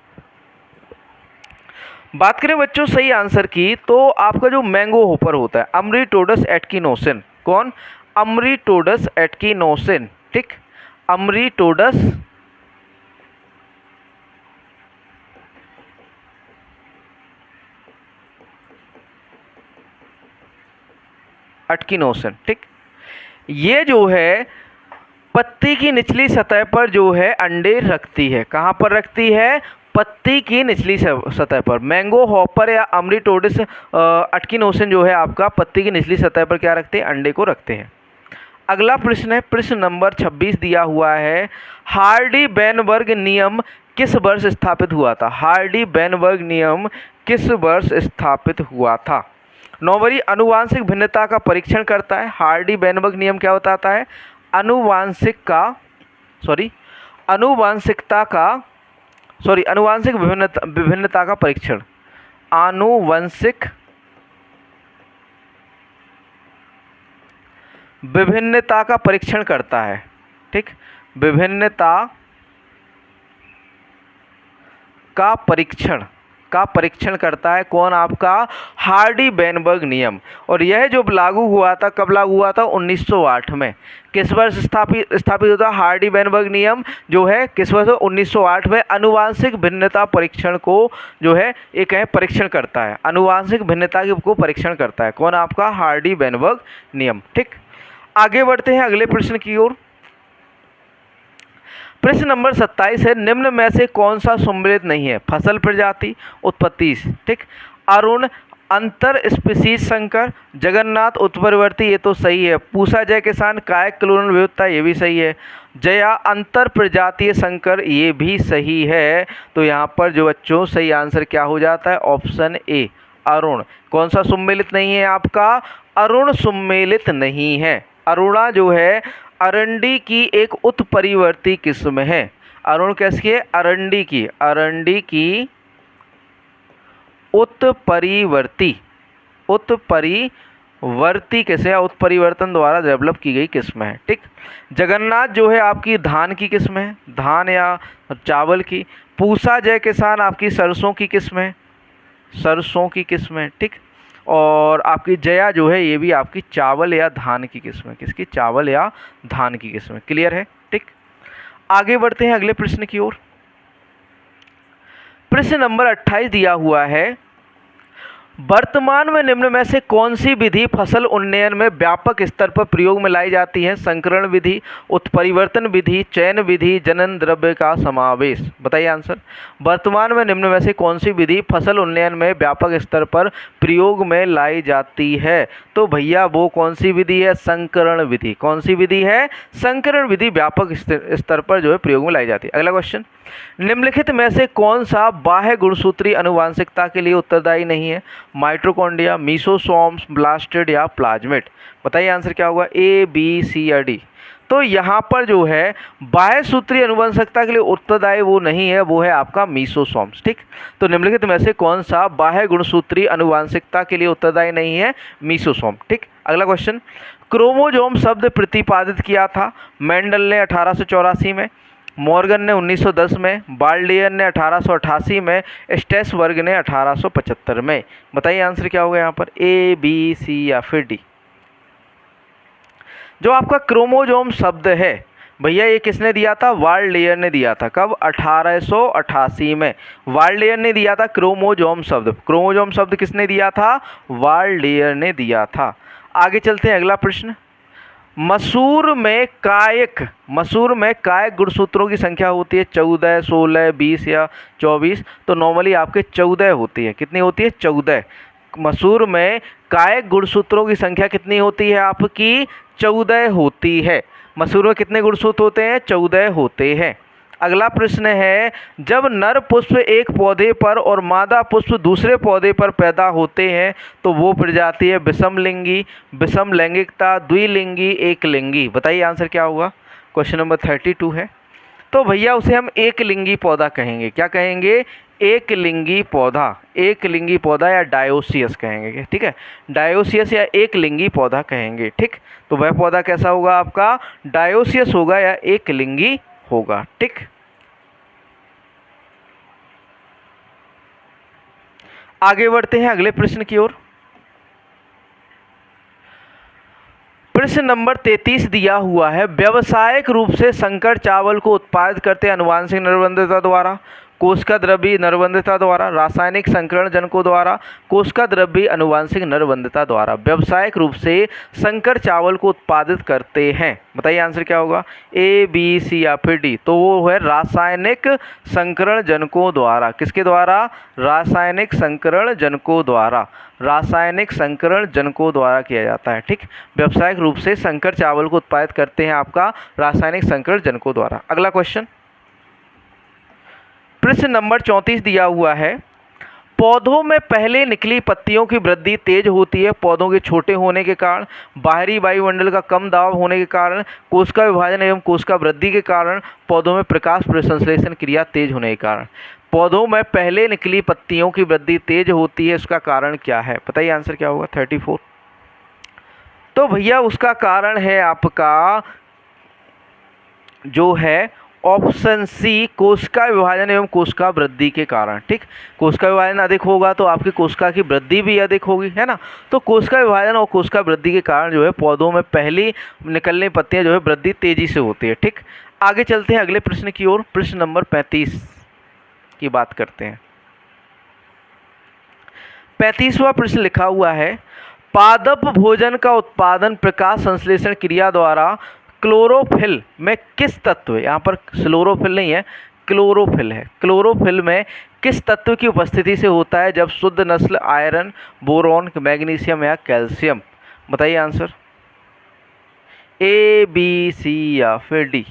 बात करें बच्चों सही आंसर की, तो आपका जो मैंगो हॉपर होता है अमरीटोडस एटकिनोसिन, कौन? अमरीटोडस एटकिनोसिन, ठीक, अमरीटोडस एटकिनोसिन, ठीक। ये जो है पत्ती की निचली सतह पर जो है अंडे रखती है। कहाँ पर रखती है? पत्ती की निचली सतह पर। मैंगो हॉपर या अमरीटोडस एटकिनोसिन जो है आपका पत्ती की निचली सतह पर क्या रखते हैं? अंडे को रखते हैं। अगला प्रश्न है, प्रश्न नंबर 26 दिया हुआ है, हार्डी बेनबर्ग नियम किस वर्ष स्थापित हुआ था? हार्डी बेनबर्ग नियम किस वर्ष स्थापित हुआ था? नौवीं आनुवांशिक भिन्नता का परीक्षण करता है। हार्डी बेनबर्ग नियम क्या बताता है? आनुवांशिक विभिन्नता का परीक्षण, आनुवंशिक विभिन्नता का परीक्षण करता है, ठीक, विभिन्नता का परीक्षण करता है कौन? आपका हार्डी बेनबर्ग नियम। और यह जो लागू हुआ था, कब लागू हुआ था? 1908 में। किस वर्ष स्थापित होता? हार्डी बेनबर्ग नियम जो है किस वर्ष? 1908 में। आनुवांशिक भिन्नता परीक्षण को जो है एक है परीक्षण करता है, आनुवांशिक भिन्नता को परीक्षण करता है कौन? आपका हार्डी बेनबर्ग नियम, ठीक। आगे बढ़ते हैं अगले प्रश्न की ओर। प्रश्न नंबर 27 है, निम्न में से कौन सा सम्मिलित नहीं है? फसल प्रजाति, उत्पत्ति, ठीक, अरुण अंतर स्पीसीज संकर, जगन्नाथ उत्परिवर्ती, ये तो सही है। पूसा जय किसान कायक क्लोनल विविधता, ये भी सही है। जया अंतर प्रजातीय संकर, ये भी सही है। तो यहाँ पर जो बच्चों सही आंसर क्या हो जाता है? Option A, Arun. कौन सा सम्मिलित नहीं है आपका? अरुण सम्मिलित नहीं है। अरुणा जो है अरंडी की एक उत्परिवर्ती किस्म है। अरुण कैसी है? अरंडी की उत्परिवर्ती किस्म या उत्परिवर्तन द्वारा डेवलप की गई किस्म है, ठीक। जगन्नाथ जो है आपकी धान की किस्म है, धान या चावल की। पूसा जय किसान आपकी सरसों की किस्म है, ठीक। और आपकी जया जो है ये भी आपकी चावल या धान की किस्म है। किसकी? चावल या धान की किस्म है। क्लियर है, ठीक। आगे बढ़ते हैं अगले प्रश्न की ओर। प्रश्न नंबर 28 दिया हुआ है, वर्तमान में निम्न में से कौन सी विधि फसल उन्नयन में व्यापक स्तर पर प्रयोग में लाई जाती है? संकरण विधि, उत्परिवर्तन विधि, चयन विधि, जनन द्रव्य का समावेश। बताइए आंसर। वर्तमान में निम्न में से कौन सी विधि फसल उन्नयन में व्यापक स्तर पर प्रयोग में लाई जाती है? तो भैया वो कौन सी विधि है? संकरण विधि। कौन सी विधि है? संकरण विधि व्यापक स्तर पर जो है प्रयोग में लाई जाती है। अगला क्वेश्चन, निम्नलिखित में से कौन सा बाह्य गुणसूत्री आनुवांशिकता के लिए उत्तरदायी नहीं है? माइटोकॉन्ड्रिया, मीसोसोम्स, ब्लास्टिड या प्लाज्मिड। बताइए आंसर क्या होगा? ए, बी, सी या डी। तो यहाँ पर जो है बाह्य सूत्रीय अनुवंशिकता के लिए उत्तरदायी वो नहीं है, वो है आपका मीसोसोम्स, ठीक। तो निम्नलिखित में से कौन सा बाह्य गुणसूत्री अनुवांशिकता के लिए उत्तरदायी नहीं है? मीसोसोम, ठीक। अगला क्वेश्चन, क्रोमोजोम शब्द प्रतिपादित किया था मेंडल ने 1884 में, मॉर्गन ने 1910 में, बाल्डियर ने 1888 में, स्टेसबर्ग ने 1875 में। बताइए आंसर क्या होगा यहाँ पर? ए, बी, सी या फिर डी। जो आपका क्रोमोजोम शब्द है भैया ये किसने दिया था? वाल्डियर ने दिया था। कब? 1888 में वाल्डियर ने दिया था क्रोमोजोम शब्द। क्रोमोजोम शब्द किसने दिया था? वाल्डियर ने दिया था। आगे चलते हैं अगला प्रश्न। मसूर में कायक गुणसूत्रों की संख्या होती है 14, 16, 20 या 24। तो नॉर्मली आपके 14 होती है। कितनी होती है? 14। मसूर में कायक गुणसूत्रों की संख्या कितनी होती है आपकी? 14 होती है। मसूर में कितने गुणसूत्र होते हैं? 14 होते हैं। अगला प्रश्न है, जब नर पुष्प एक पौधे पर और मादा पुष्प दूसरे पौधे पर पैदा होते हैं तो वो प्रजाति है विषमलिंगी, विषम लैंगिकता, द्विलिंगी, एक लिंगी। बताइए आंसर क्या होगा? क्वेश्चन नंबर 32 है। तो भैया उसे हम एक लिंगी पौधा कहेंगे। क्या कहेंगे? एक लिंगी पौधा, एक लिंगी पौधा या डायोसियस कहेंगे। ठीक है, डायोसियस या एक लिंगी पौधा कहेंगे। ठीक, तो वह पौधा कैसा होगा आपका? डायोसियस होगा या एक लिंगी होगा। ठीक, आगे बढ़ते हैं अगले प्रश्न की ओर। प्रश्न नंबर 33 दिया हुआ है, व्यावसायिक रूप से संकर चावल को उत्पादित करते अनुवांशिक नरवंध्यता द्वारा, कोशिका द्रव्य नरवंध्यता द्वारा, रासायनिक संकरण जनकों द्वारा, कोशिका द्रव्य अनुवांशिक नरवंध्यता द्वारा। व्यावसायिक रूप से संकर चावल को उत्पादित करते हैं, बताइए आंसर क्या होगा? ए, बी, सी या फिर डी? तो वो है रासायनिक संकरण जनकों द्वारा। किसके द्वारा? रासायनिक संकरण जनकों द्वारा, रासायनिक संकरण जनकों द्वारा किया जाता है। ठीक, व्यावसायिक रूप से संकर चावल को उत्पादित करते हैं आपका रासायनिक संकरण जनकों द्वारा। अगला क्वेश्चन, प्रश्न नंबर 34 दिया हुआ है, पौधों में पहले निकली पत्तियों की वृद्धि तेज होती है पौधों के छोटे होने के कारण, बाहरी वायुमंडल का कम दबाव होने के कारण, कोशिका विभाजन एवं कोशिका वृद्धि के कारण, पौधों में प्रकाश प्रसंश्लेषण क्रिया तेज होने के कारण। पौधों में पहले निकली पत्तियों की वृद्धि तेज होती है, उसका कारण क्या है? बताइए आंसर क्या होगा? 34। तो भैया उसका कारण है आपका जो है ऑप्शन सी, कोशिका विभाजन एवं कोशिका वृद्धि के कारण। ठीक, कोशिका विभाजन अधिक होगा तो आपकी कोशिका की वृद्धि भी अधिक होगी, है ना। तो कोशिका विभाजन और कोशिका वृद्धि के कारण जो है पौधों में पहली निकलने पत्तियां जो है वृद्धि तेजी से होती है। ठीक, आगे चलते हैं अगले प्रश्न की ओर। प्रश्न नंबर 35 की बात करते हैं। 35वां प्रश्न लिखा हुआ है, पादप भोजन का उत्पादन प्रकाश संश्लेषण क्रिया द्वारा क्लोरोफिल में किस तत्व, यहाँ पर क्लोरोफिल नहीं है, क्लोरोफिल है, क्लोरोफिल में किस तत्व की उपस्थिति से होता है जब शुद्ध नस्ल आयरन, बोरॉन, मैग्नीशियम या कैल्शियम? बताइए आंसर, ए, बी, सी या फिर डी?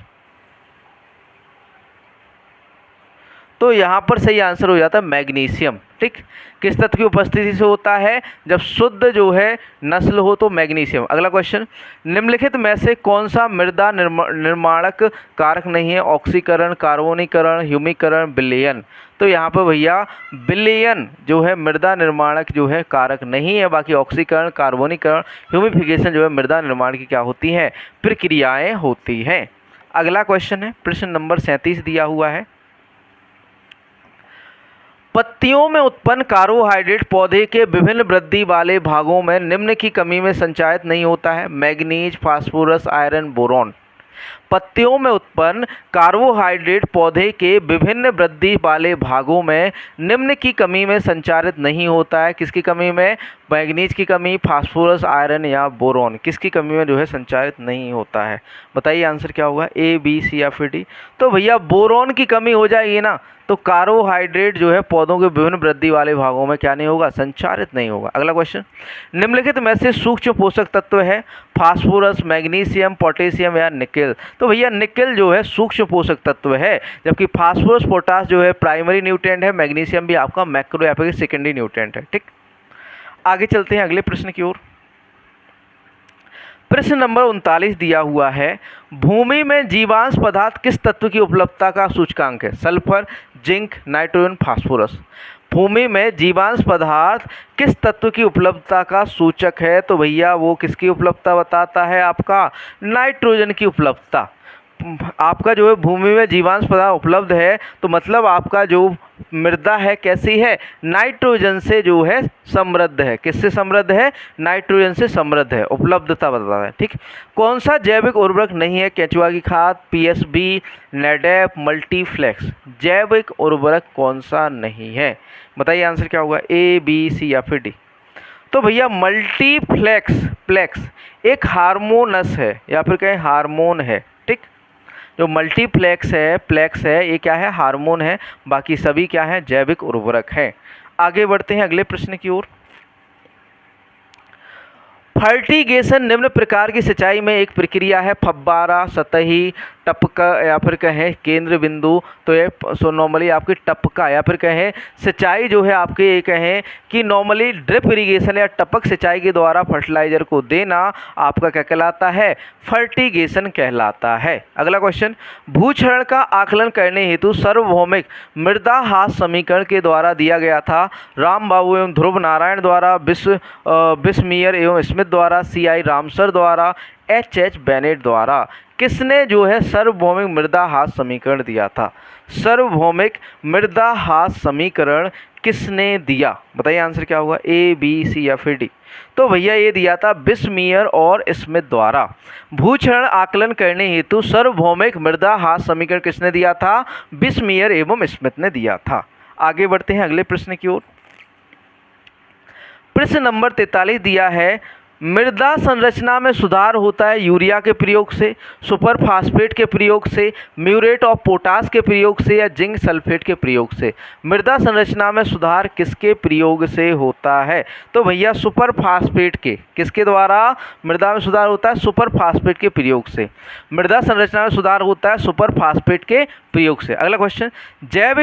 तो यहाँ पर सही आंसर हो जाता है मैग्नीशियम। ठीक, किस तत्व की उपस्थिति से होता है? जब शुद्ध जो है नस्ल हो तो मैग्नीशियम। अगला क्वेश्चन, निम्नलिखित में से कौन सा मृदा निर्माणक कारक नहीं है? ऑक्सीकरण, कार्बोनीकरण, ह्यूमीकरण, विलयन। तो यहाँ पर भैया विलयन जो है मृदा निर्माणक जो है कारक नहीं है, बाकी ऑक्सीकरण, कार्बोनीकरण, ह्यूमिफिकेशन जो है मृदा निर्माण की क्या होती हैं? प्रक्रियाएँ होती हैं। अगला क्वेश्चन है, प्रश्न नंबर 37 दिया हुआ है, पत्तियों में उत्पन्न कार्बोहाइड्रेट पौधे के विभिन्न वृद्धि वाले भागों में निम्न की कमी में संचारित नहीं होता है? Manganese, phosphorus, iron, boron. पत्तियों में उत्पन्न कार्बोहाइड्रेट पौधे के विभिन्न वृद्धि वाले भागों में निम्न की कमी में संचारित नहीं होता है। किसकी कमी में? मैग्नीज की कमी, फास्फोरस, आयरन या बोरॉन। किसकी कमी में जो है संचारित नहीं होता है? बताइए आंसर क्या होगा? ए, बी, सी या फिर डी? तो भैया बोरॉन की कमी हो जाएगी ना, तो कार्बोहाइड्रेट जो है पौधों के विभिन्न वृद्धि वाले भागों में क्या नहीं होगा? संचारित नहीं होगा। अगला क्वेश्चन, निम्नलिखित में से सूक्ष्म पोषक तत्व है? फास्फोरस, मैग्नीशियम, पोटेशियम या निकेल। तो भैया निकेल जो है सूक्ष्म पोषक तत्व है, जबकि फास्फोरस, पोटास जो है प्राइमरी न्यूट्रिएंट है, मैग्नीशियम भी आपका मैक्रो या फिर सेकेंडरी न्यूट्रिएंट है। ठीक, आगे चलते हैं अगले प्रश्न की ओर। प्रश्न नंबर 39 दिया हुआ है, भूमि में जीवांश पदार्थ किस तत्व की उपलब्धता का सूचकांक है? Sulphur, zinc, nitrogen, phosphorus. भूमि में जीवांश पदार्थ किस तत्व की उपलब्धता का सूचक है? तो भैया वो किसकी उपलब्धता बताता है? आपका नाइट्रोजन की उपलब्धता। आपका जो है भूमि में जीवांश पदार्थ उपलब्ध है तो मतलब आपका जो मृदा है कैसी है? नाइट्रोजन से जो है समृद्ध है। किससे समृद्ध है? नाइट्रोजन से समृद्ध है, उपलब्धता बताता है। ठीक, कौन सा जैविक उर्वरक नहीं है? केंचुआ की खाद, पीएसबी, नेडेप, मल्टीफ्लेक्स। जैविक उर्वरक कौन सा नहीं है? बताइए आंसर क्या होगा? ए, बी, सी या फिर डी? तो भैया मल्टीफ्लेक्स एक हार्मोनस है या फिर कहें हार्मोन है। ठीक, जो मल्टीप्लेक्स है ये क्या है? हार्मोन है, बाकी सभी क्या है? जैविक उर्वरक हैं। आगे बढ़ते हैं अगले प्रश्न की ओर। फर्टिगेशन निम्न प्रकार की सिंचाई में एक प्रक्रिया है? फव्वारा, सतही, टपका या फिर कहें केंद्र बिंदु, तो ये नॉर्मली आपकी टपका या फिर कहें सिंचाई जो है आपके ये कहें कि नॉर्मली ड्रिप इरिगेशन या टपक सिंचाई के द्वारा फर्टिलाइजर को देना आपका क्या कहलाता है, फर्टिगेशन कहलाता है। अगला क्वेश्चन, भूक्षरण का आकलन करने हेतु सार्वभौमिक मृदा ह्रास समीकरण के द्वारा दिया गया था। राम बाबू एवं ध्रुव नारायण द्वारा, बिस्मियर एवं स्मिथ द्वारा, CI रामसर द्वारा, HH बेनेट द्वारा। किसने जो है सार्वभौमिक मृदा ह्रास समीकरण दिया था? सार्वभौमिक मृदा ह्रास समीकरण किसने दिया? बताइए आंसर क्या होगा, A, B, C या फिर D? तो भैया ये दिया था बिस्मियर और स्मिथ द्वारा। भूक्षरण आकलन करने हेतु सार्वभौमिक मृदा ह्रास समीकरण किसने दिया था? बिस्मियर एवं स्मिथ ने दिया था। आगे बढ़ते हैं अगले प्रश्न की ओर। प्रश्न नंबर 43 दिया है, मृदा संरचना में सुधार होता है यूरिया के प्रयोग से, सुपर फास्फेट के प्रयोग से, म्यूरेट ऑफ पोटास के प्रयोग से या जिंक सल्फेट के प्रयोग से। मृदा संरचना में सुधार किसके प्रयोग से होता है? तो भैया सुपर फास्फेट के, किसके द्वारा मृदा में सुधार होता है? सुपर फास्फेट के प्रयोग से मृदा संरचना में सुधार होता है, सुपर फास्फेट के प्रयोग से। अगला क्वेश्चन, जैव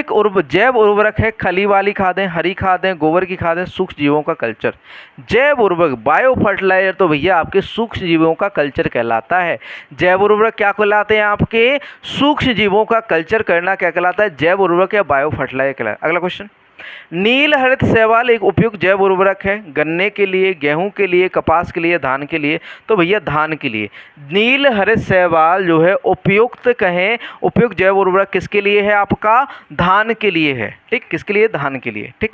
उर्वरक है खली वाली खादें, हरी खादें, गोबर की खादें, सूक्ष्म जीवों का कल्चर। जैव उर्वरक बायो फर्टिलाइजर तो भैया आपके सूक्ष्म जीवों का कल्चर कहलाता है। जैव उर्वरक क्या कहलाते हैं? आपके सूक्ष्म जीवों का कल्चर करना क्या कहलाता है? जैव उर्वरक या बायो फर्टिलाइजर कहलाता है। अगला क्वेश्चन, नील हरित शैवाल एक उपयुक्त जैव उर्वरक है गन्ने के लिए, गेहूं के लिए, कपास के लिए, धान के लिए। तो भैया धान के लिए नील हरित शैवाल जो है उपयुक्त कहें, उपयुक्त जैव उर्वरक किसके लिए है? आपका धान के लिए है। ठीक, किसके लिए? धान के लिए। ठीक,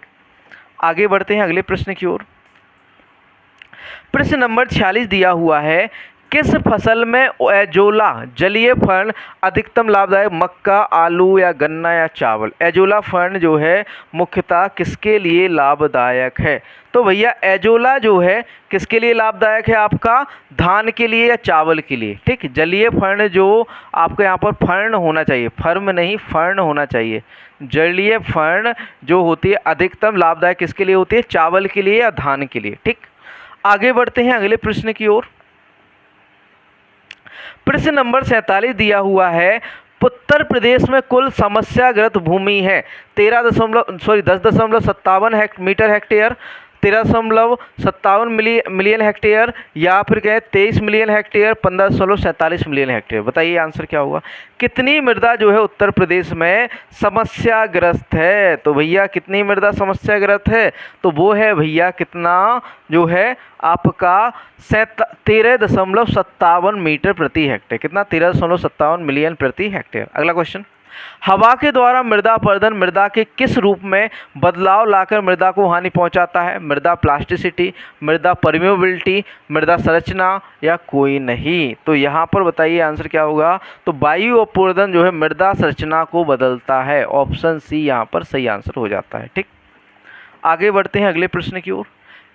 आगे बढ़ते हैं अगले प्रश्न की ओर। प्रश्न नंबर 46 दिया हुआ है, किस फसल में एजोला जलीय फर्ण अधिकतम लाभदायक? मक्का, आलू या गन्ना या चावल? एजोला फर्ण जो है मुख्यतः किसके लिए लाभदायक है? तो भैया एजोला जो है किसके लिए लाभदायक है? आपका धान के लिए या चावल के लिए? ठीक, जलीय फर्ण जो आपको यहाँ पर फर्ण होना चाहिए, फर्म नहीं फर्ण होना चाहिए। जलीय फर्ण जो होती है अधिकतम लाभदायक किसके लिए होती है? चावल के लिए या धान के लिए। ठीक, आगे बढ़ते हैं अगले प्रश्न की ओर। प्रश्न नंबर 47 दिया हुआ है, उत्तर प्रदेश में कुल समस्याग्रस्त भूमि है 10.57 मीटर हेक्टेयर, 13.57 मिलियन हेक्टेयर या फिर कहें 23 मिलियन हेक्टेयर, 15.47 मिलियन हेक्टेयर। बताइए आंसर क्या होगा? कितनी मृदा जो है उत्तर प्रदेश में समस्याग्रस्त है? तो भैया कितनी मृदा समस्याग्रस्त है? तो वो है भैया कितना जो है आपका 13.57 मीटर प्रति हेक्टेयर। कितना? 13.57 मिलियन प्रति हेक्टेयर। अगला क्वेश्चन, हवा के द्वारा मृदा अपरदन मृदा के किस रूप में बदलाव लाकर मृदा को हानि पहुंचाता है? मृदा प्लास्टिसिटी, मृदा परमेबिलिटी, मृदा संरचना या कोई नहीं? तो यहाँ पर बताइए आंसर क्या होगा? तो वायु अपरदन जो है मृदा संरचना को बदलता है। ऑप्शन सी यहाँ पर सही आंसर हो जाता है। ठीक, आगे बढ़ते हैं अगले प्रश्न की ओर।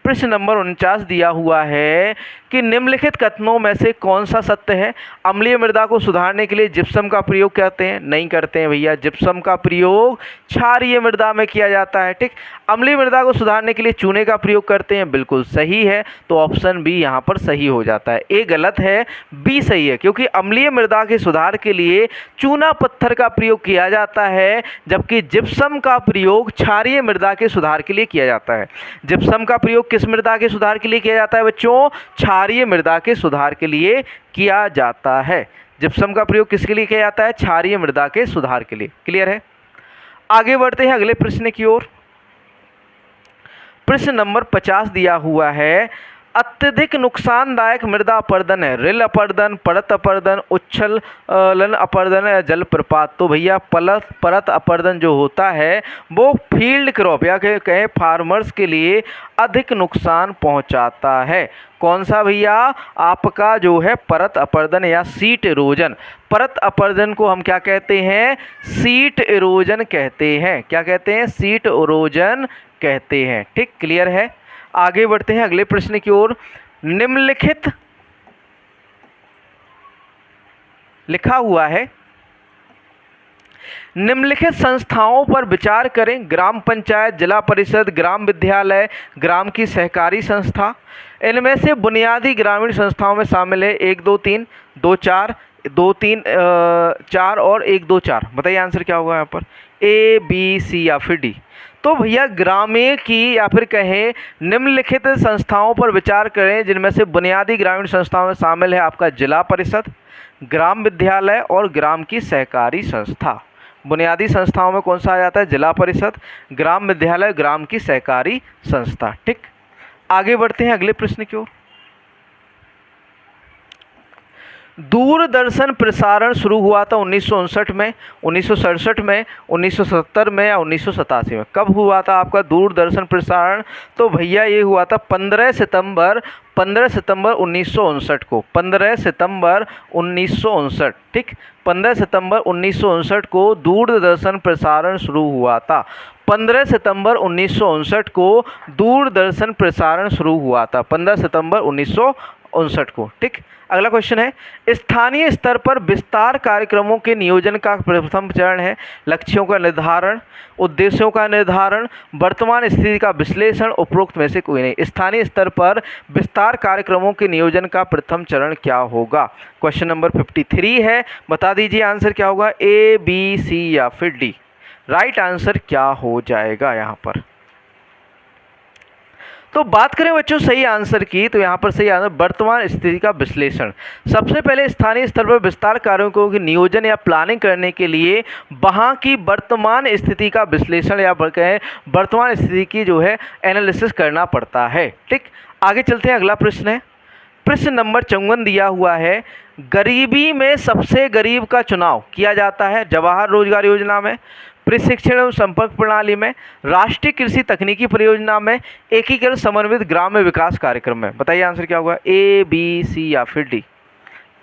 प्रश्न नंबर 49 दिया हुआ है कि निम्नलिखित कथनों में से कौन सा सत्य है? अम्लीय मृदा को सुधारने के लिए जिप्सम का प्रयोग करते हैं? नहीं करते हैं भैया, जिप्सम का प्रयोग क्षारीय मृदा में किया जाता है। ठीक, अम्लीय मृदा को सुधारने के लिए चूने का प्रयोग करते हैं? बिल्कुल सही है, तो ऑप्शन बी यहाँ पर सही हो जाता है। ए गलत है, बी सही है, क्योंकि अम्लीय मृदा के सुधार के लिए चूना पत्थर का प्रयोग किया जाता है, जबकि जिप्सम का प्रयोग क्षारीय मृदा के सुधार के लिए किया जाता है। जिप्सम का प्रयोग किस मृदा के सुधार के लिए किया जाता है बच्चों? क्षारीय मृदा के सुधार के लिए किया जाता है। जिप्सम का प्रयोग किसके लिए किया जाता है? क्षारीय मृदा के सुधार के लिए। क्लियर है? आगे बढ़ते हैं अगले प्रश्न की ओर। प्रश्न नंबर 50 दिया हुआ है, अत्यधिक नुकसानदायक मृदा अपरदन है रिल अपरदन, परत अपरदन, उच्छलन अपरदन या जलप्रपात। तो भैया परत अपरदन जो होता है वो फील्ड क्रॉप या कहें फार्मर्स के लिए अधिक नुकसान पहुंचाता है। कौन सा भैया? आपका जो है परत अपरदन या सीट इरोजन। परत अपरदन को हम क्या कहते हैं? सीट इरोजन कहते हैं। क्या कहते हैं? सीट इरोजन कहते हैं। ठीक, क्लियर है? आगे बढ़ते हैं अगले प्रश्न की ओर। निम्नलिखित लिखा हुआ है, निम्नलिखित संस्थाओं पर विचार करें: ग्राम पंचायत, जिला परिषद, ग्राम विद्यालय, ग्राम की सहकारी संस्था। इनमें से बुनियादी ग्रामीण संस्थाओं में शामिल है 1, 2, 3, 2, 4, 2 3 4 और 1 2 4, बताइए आंसर क्या होगा यहाँ पर, ए बी सी या फिर डी। तो भैया ग्रामीण की या फिर कहें निम्नलिखित संस्थाओं पर विचार करें जिनमें से बुनियादी ग्रामीण संस्थाओं में शामिल है आपका जिला परिषद, ग्राम विद्यालय और ग्राम की सहकारी संस्था। बुनियादी संस्थाओं में कौन सा आ जाता है, जिला परिषद, ग्राम विद्यालय, ग्राम की सहकारी संस्था। ठीक, आगे बढ़ते हैं अगले प्रश्न की ओर। दूरदर्शन प्रसारण शुरू हुआ था 1959 में, 1967 में, 1970 में या 1987 में। कब हुआ था आपका दूरदर्शन प्रसारण? तो भैया ये हुआ था 15 सितंबर 1959 को, 15 सितंबर 1959। ठीक, 15 सितंबर 1959 को दूरदर्शन प्रसारण शुरू हुआ था। 15 सितंबर 1959 को दूरदर्शन प्रसारण शुरू हुआ था, 15 सितंबर 1959 को। ठीक, अगला क्वेश्चन है, स्थानीय स्तर पर विस्तार कार्यक्रमों के नियोजन का प्रथम चरण है लक्ष्यों का निर्धारण, उद्देश्यों का निर्धारण, वर्तमान स्थिति का विश्लेषण, उपरोक्त में से कोई नहीं। स्थानीय स्तर पर विस्तार कार्यक्रमों के नियोजन का प्रथम चरण क्या होगा? क्वेश्चन नंबर 53 है, बता दीजिए आंसर क्या होगा, ए बी सी या फिर डी। राइट आंसर क्या हो जाएगा यहाँ पर? तो बात करें बच्चों सही आंसर की, तो यहाँ पर सही आंसर वर्तमान स्थिति का विश्लेषण। सबसे पहले स्थानीय स्तर पर विस्तार कार्यों की नियोजन या प्लानिंग करने के लिए वहाँ की वर्तमान स्थिति का विश्लेषण या कहें वर्तमान स्थिति की जो है एनालिसिस करना पड़ता है। ठीक, आगे चलते हैं, अगला प्रश्न है, प्रश्न नंबर 54 दिया हुआ है, गरीबी में सबसे गरीब का चुनाव किया जाता है जवाहर रोजगार योजना में, प्रशिक्षण एवं संपर्क प्रणाली में, राष्ट्रीय कृषि तकनीकी परियोजना में, एकीकृत समन्वित ग्राम्य विकास कार्यक्रम में। बताइए आंसर क्या होगा, ए बी सी या फिर डी।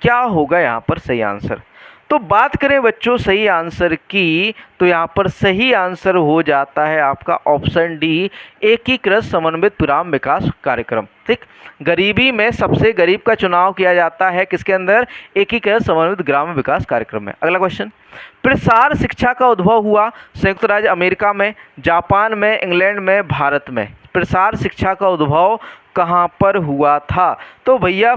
क्या होगा यहाँ पर सही आंसर? तो बात करें बच्चों सही आंसर की, तो यहाँ पर सही आंसर हो जाता है आपका ऑप्शन डी, एकीकृत समन्वित ग्राम विकास कार्यक्रम। ठीक, गरीबी में सबसे गरीब का चुनाव किया जाता है किसके अंदर, एकीकृत समन्वित ग्राम विकास कार्यक्रम में। अगला क्वेश्चन, प्रसार शिक्षा का उद्भव हुआ संयुक्त राज्य अमेरिका में, जापान में, इंग्लैंड में, भारत में। प्रसार शिक्षा का उद्भव कहाँ पर हुआ था? तो भैया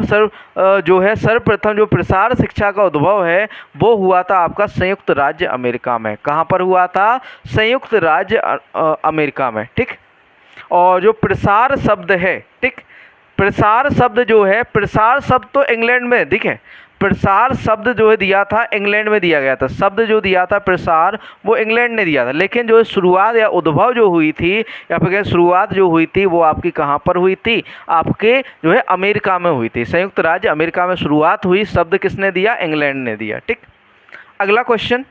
जो है सर्वप्रथम जो प्रसार शिक्षा का उद्भव है वो हुआ था आपका संयुक्त राज्य अमेरिका में। कहाँ पर हुआ था? संयुक्त राज्य अमेरिका में। ठीक, और जो प्रसार शब्द है, ठीक, प्रसार शब्द जो है, प्रसार शब्द तो इंग्लैंड में, ठीक है, प्रसार शब्द जो है दिया था इंग्लैंड में दिया गया था, शब्द जो दिया था प्रसार वो इंग्लैंड ने दिया था, लेकिन जो शुरुआत या उद्भव जो हुई थी या फिर शुरुआत जो हुई थी वो आपकी कहाँ पर हुई थी? आपके जो है अमेरिका में हुई थी, संयुक्त राज्य अमेरिका में शुरुआत हुई। शब्द किसने दिया? इंग्लैंड ने दिया। ठीक, अगला क्वेश्चन,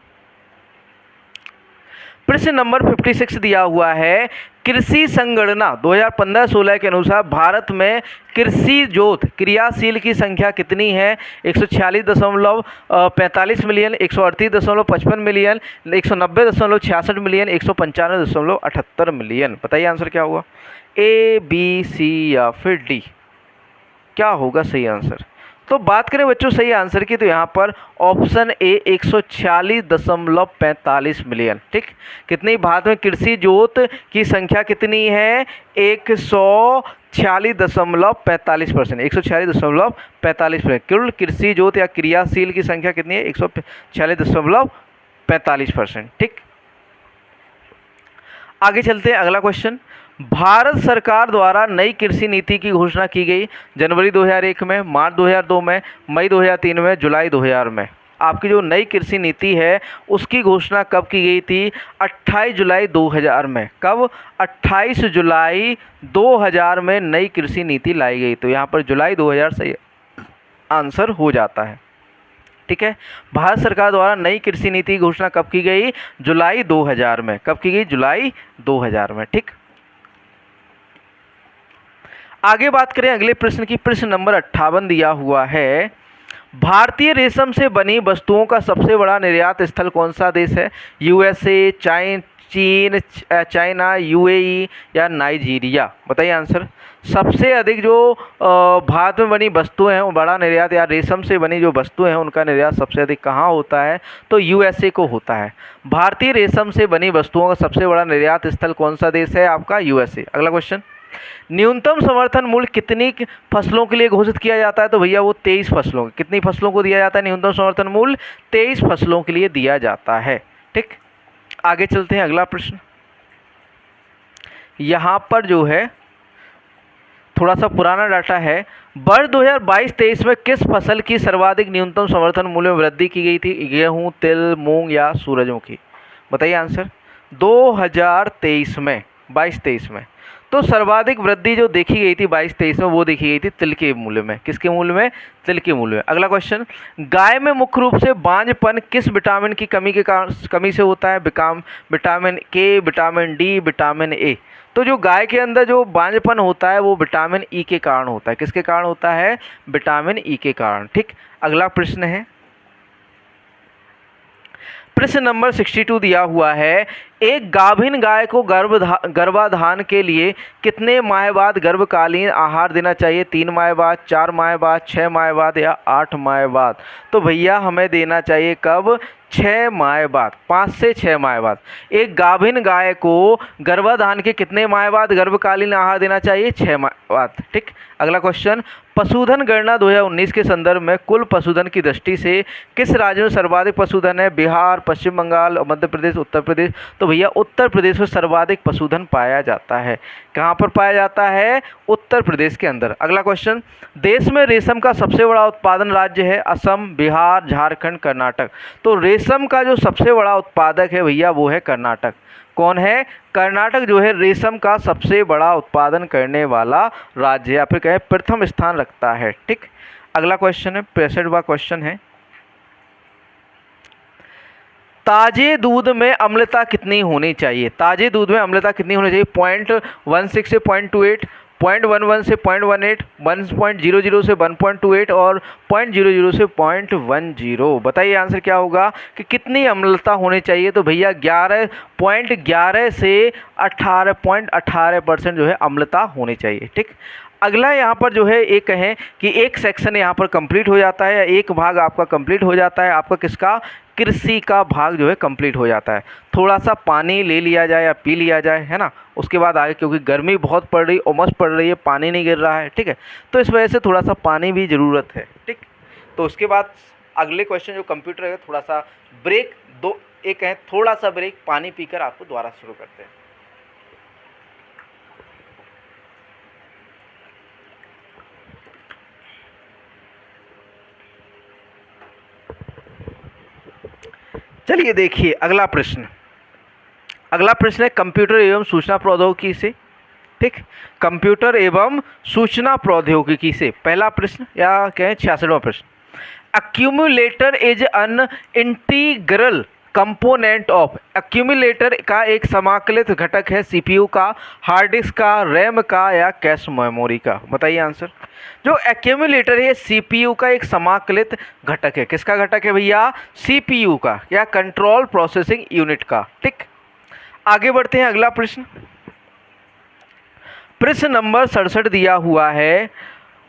प्रश्न नंबर 56 दिया हुआ है, कृषि संगणना 2015-16 के अनुसार भारत में कृषि जोत क्रियाशील की संख्या कितनी है? 146.45 मिलियन, 138.55 मिलियन, 190.66 मिलियन, 195.78 मिलियन। बताइए आंसर क्या होगा, ए बी सी या फिर डी। क्या होगा सही आंसर? तो बात करें बच्चों सही आंसर की, तो यहाँ पर ऑप्शन ए 146.45 मिलियन। ठीक, कितनी भारत में कृषि जोत की संख्या कितनी है? 146.45%, 146.45%। कुल कृषि जोत या क्रियाशील की संख्या कितनी है? 146.45%। ठीक, आगे चलते हैं, अगला क्वेश्चन, भारत सरकार द्वारा नई कृषि नीति की घोषणा की गई जनवरी 2001 में, मार्च 2002 में, मई 2003 में, जुलाई 2000 में। आपकी जो नई कृषि नीति है उसकी घोषणा कब की गई थी? 28 जुलाई 2000 में। कब? 28 जुलाई 2000 में नई कृषि नीति लाई गई। तो यहाँ पर जुलाई 2000 सही आंसर हो जाता है। ठीक है, भारत सरकार द्वारा नई कृषि नीति की घोषणा कब की गई? जुलाई 2000 में। कब की गई? जुलाई 2000 में। ठीक, आगे बात करें अगले प्रश्न की, प्रश्न नंबर 58 दिया हुआ है, भारतीय रेशम से बनी वस्तुओं का सबसे बड़ा निर्यात स्थल कौन सा देश है? यूएसए, चीन, चाइना, यूएई या नाइजीरिया। बताइए आंसर। सबसे अधिक जो भारत में बनी वस्तुएं हैं वो बड़ा निर्यात या रेशम से बनी जो वस्तुएं हैं उनका निर्यात सबसे अधिक कहाँ होता है? तो यूएसए को होता है। भारतीय रेशम से बनी वस्तुओं का सबसे बड़ा निर्यात स्थल कौन सा देश है? आपका यूएसए। अगला क्वेश्चन, न्यूनतम समर्थन मूल्य कितनी फसलों के लिए घोषित किया जाता है? तो भैया वो 23 फसलों, कितनी फसलों को दिया जाता है न्यूनतम समर्थन मूल्य? 23 फसलों के लिए दिया जाता है। ठीक, आगे चलते हैं, अगला प्रश्न। यहाँ पर जो है थोड़ा सा पुराना डाटा है। वर्ष 2022-23 में किस फसल की सर्वाधिक न्यूनतम समर्थन मूल्य में वृद्धि की गई थी? गेहूं, तिल, मूंग या सूरजमुखी? बताइए आंसर। 2023 में, 22-23 में तो सर्वाधिक वृद्धि जो देखी गई थी 22-23 में, वो देखी गई थी तिल के मूल्य में। किसके मूल्य में? तिल के मूल्य में। अगला क्वेश्चन, गाय में मुख्य रूप से बांझपन किस विटामिन की कमी से होता है? विटामिन के, विटामिन डी, विटामिन ए। तो जो गाय के अंदर जो बांझपन होता है वो विटामिन ई के कारण होता है। किसके कारण होता है? विटामिन ई के कारण। ठीक, अगला प्रश्न है, प्रश्न नंबर 62 दिया हुआ है, एक गाभिन गाय को गर्भाधान के लिए कितने माह बाद गर्भकालीन आहार देना चाहिए? 3 माह बाद, 4 माह बाद, 6 माह बाद या 8 माह बाद? तो भैया हमें देना चाहिए कब? 6 माह बाद, 5 से 6 माह बाद। एक गाभिन गाय को गर्भाधान के कितने माह बाद गर्भकालीन आहार देना चाहिए? 6 माह बाद। ठीक, अगला क्वेश्चन, पशुधन गणना 2019 के संदर्भ में कुल पशुधन की दृष्टि से किस राज्य में सर्वाधिक पशुधन है? बिहार, पश्चिम बंगाल, मध्य प्रदेश, उत्तर प्रदेश? तो भैया उत्तर प्रदेश में सर्वाधिक पशुधन पाया जाता है। कहाँ पर पाया जाता है? उत्तर प्रदेश के अंदर। अगला क्वेश्चन, देश में रेशम का सबसे बड़ा उत्पादन राज्य है? असम, बिहार, झारखंड, कर्नाटक? तो रेशम का जो सबसे बड़ा उत्पादक है भैया वो है कर्नाटक। कौन है? कर्नाटक जो है रेशम का सबसे बड़ा उत्पादन करने वाला राज्य या फिर कहें प्रथम स्थान रखता है। ठीक, अगला क्वेश्चन है, 65वां क्वेश्चन है, ताजे दूध में अम्लता कितनी होनी चाहिए? ताजे दूध में अम्लता कितनी होनी चाहिए? 0.16 से 0.28, 0.11 से 0.18, 1.00 से 1.28 और 0.00 से 0.10। बताइए आंसर क्या होगा कि कितनी अम्लता होनी चाहिए? तो भैया 11.11 से 18.18% जो है अम्लता होनी चाहिए। ठीक, अगला यहाँ पर जो है एक कहें कि एक सेक्शन यहाँ पर कंप्लीट हो जाता है, या एक भाग आपका कंप्लीट हो जाता है। आपका किसका? कृषि का भाग जो है कंप्लीट हो जाता है। थोड़ा सा पानी ले लिया जाए या पी लिया जाए, है ना, उसके बाद आगे, क्योंकि गर्मी बहुत पड़ रही, उमस पड़ रही है, पानी नहीं गिर रहा है। ठीक है, तो इस वजह से थोड़ा सा पानी भी ज़रूरत है। ठीक, तो उसके बाद अगले क्वेश्चन जो कंप्यूटर है, थोड़ा सा ब्रेक दो, एक कहें थोड़ा सा ब्रेक, पानी पीकर आपको दोबारा शुरू करते हैं। चलिए देखिए अगला प्रश्न। अगला प्रश्न है कंप्यूटर एवं सूचना प्रौद्योगिकी से। ठीक, कंप्यूटर एवं सूचना प्रौद्योगिकी से पहला प्रश्न, या कहें 66वां प्रश्न, accumulator is an integral component of. Accumulator का एक समाकलित घटक है सीपीयू का, हार्ड डिस्क का, रैम का या कैश मेमोरी का? बताइए आंसर। जो एक्यूमुलेटर है सीपीयू का एक समाकलित घटक है। किसका घटक है भैया? सीपीयू का, या कंट्रोल प्रोसेसिंग यूनिट का। ठीक, आगे बढ़ते हैं, अगला प्रश्न। प्रश्न नंबर 67 दिया हुआ है,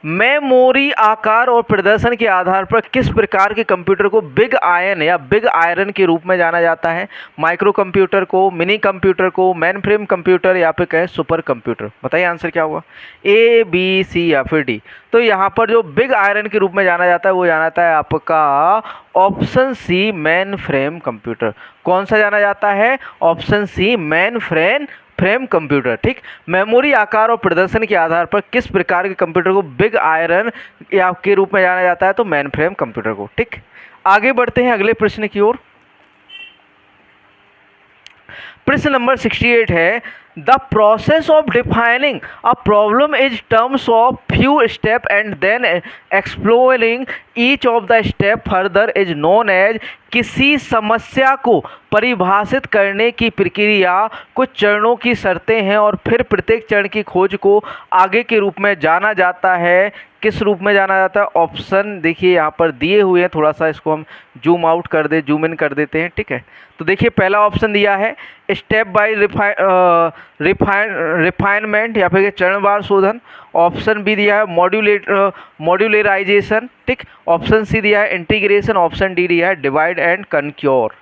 मेमोरी आकार और प्रदर्शन के आधार पर किस प्रकार के कंप्यूटर को बिग आयन या बिग आयरन के रूप में जाना जाता है? माइक्रो कंप्यूटर को, मिनी कंप्यूटर को, मेन फ्रेम कंप्यूटर या फिर कहें सुपर कंप्यूटर? बताइए आंसर क्या होगा? ए, बी, सी या फिर डी? तो यहाँ पर जो बिग आयरन के रूप में जाना जाता है वो जाना जाता है आपका option C, mainframe computer. कौन सा जाना जाता है? Option C, mainframe computer. ठीक, मेमोरी आकार और प्रदर्शन के आधार पर किस प्रकार के कंप्यूटर को बिग आयरन या के रूप में जाना जाता है? तो मेन फ्रेम कंप्यूटर को। ठीक, आगे बढ़ते हैं अगले प्रश्न की ओर। प्रश्न नंबर 68 है, the process of defining a problem is terms of few step and then exploring each of the step further is known as. किसी समस्या को परिभाषित करने की प्रक्रिया कुछ चरणों की शर्तें हैं और फिर प्रत्येक चरण की खोज को आगे के रूप में जाना जाता है। किस रूप में जाना जाता है? ऑप्शन देखिए यहाँ पर दिए हुए हैं, थोड़ा सा इसको हम जूम आउट कर दे, जूम इन कर देते हैं। ठीक है, तो देखिए पहला ऑप्शन दिया है स्टेप बाय रिफाइनमेंट या फिर चरणवार शोधन। ऑप्शन बी दिया है मॉड्यूलराइजेशन। ठीक, ऑप्शन सी दिया है इंटीग्रेशन। ऑप्शन डी दिया है डिवाइड एंड कन्क्योर।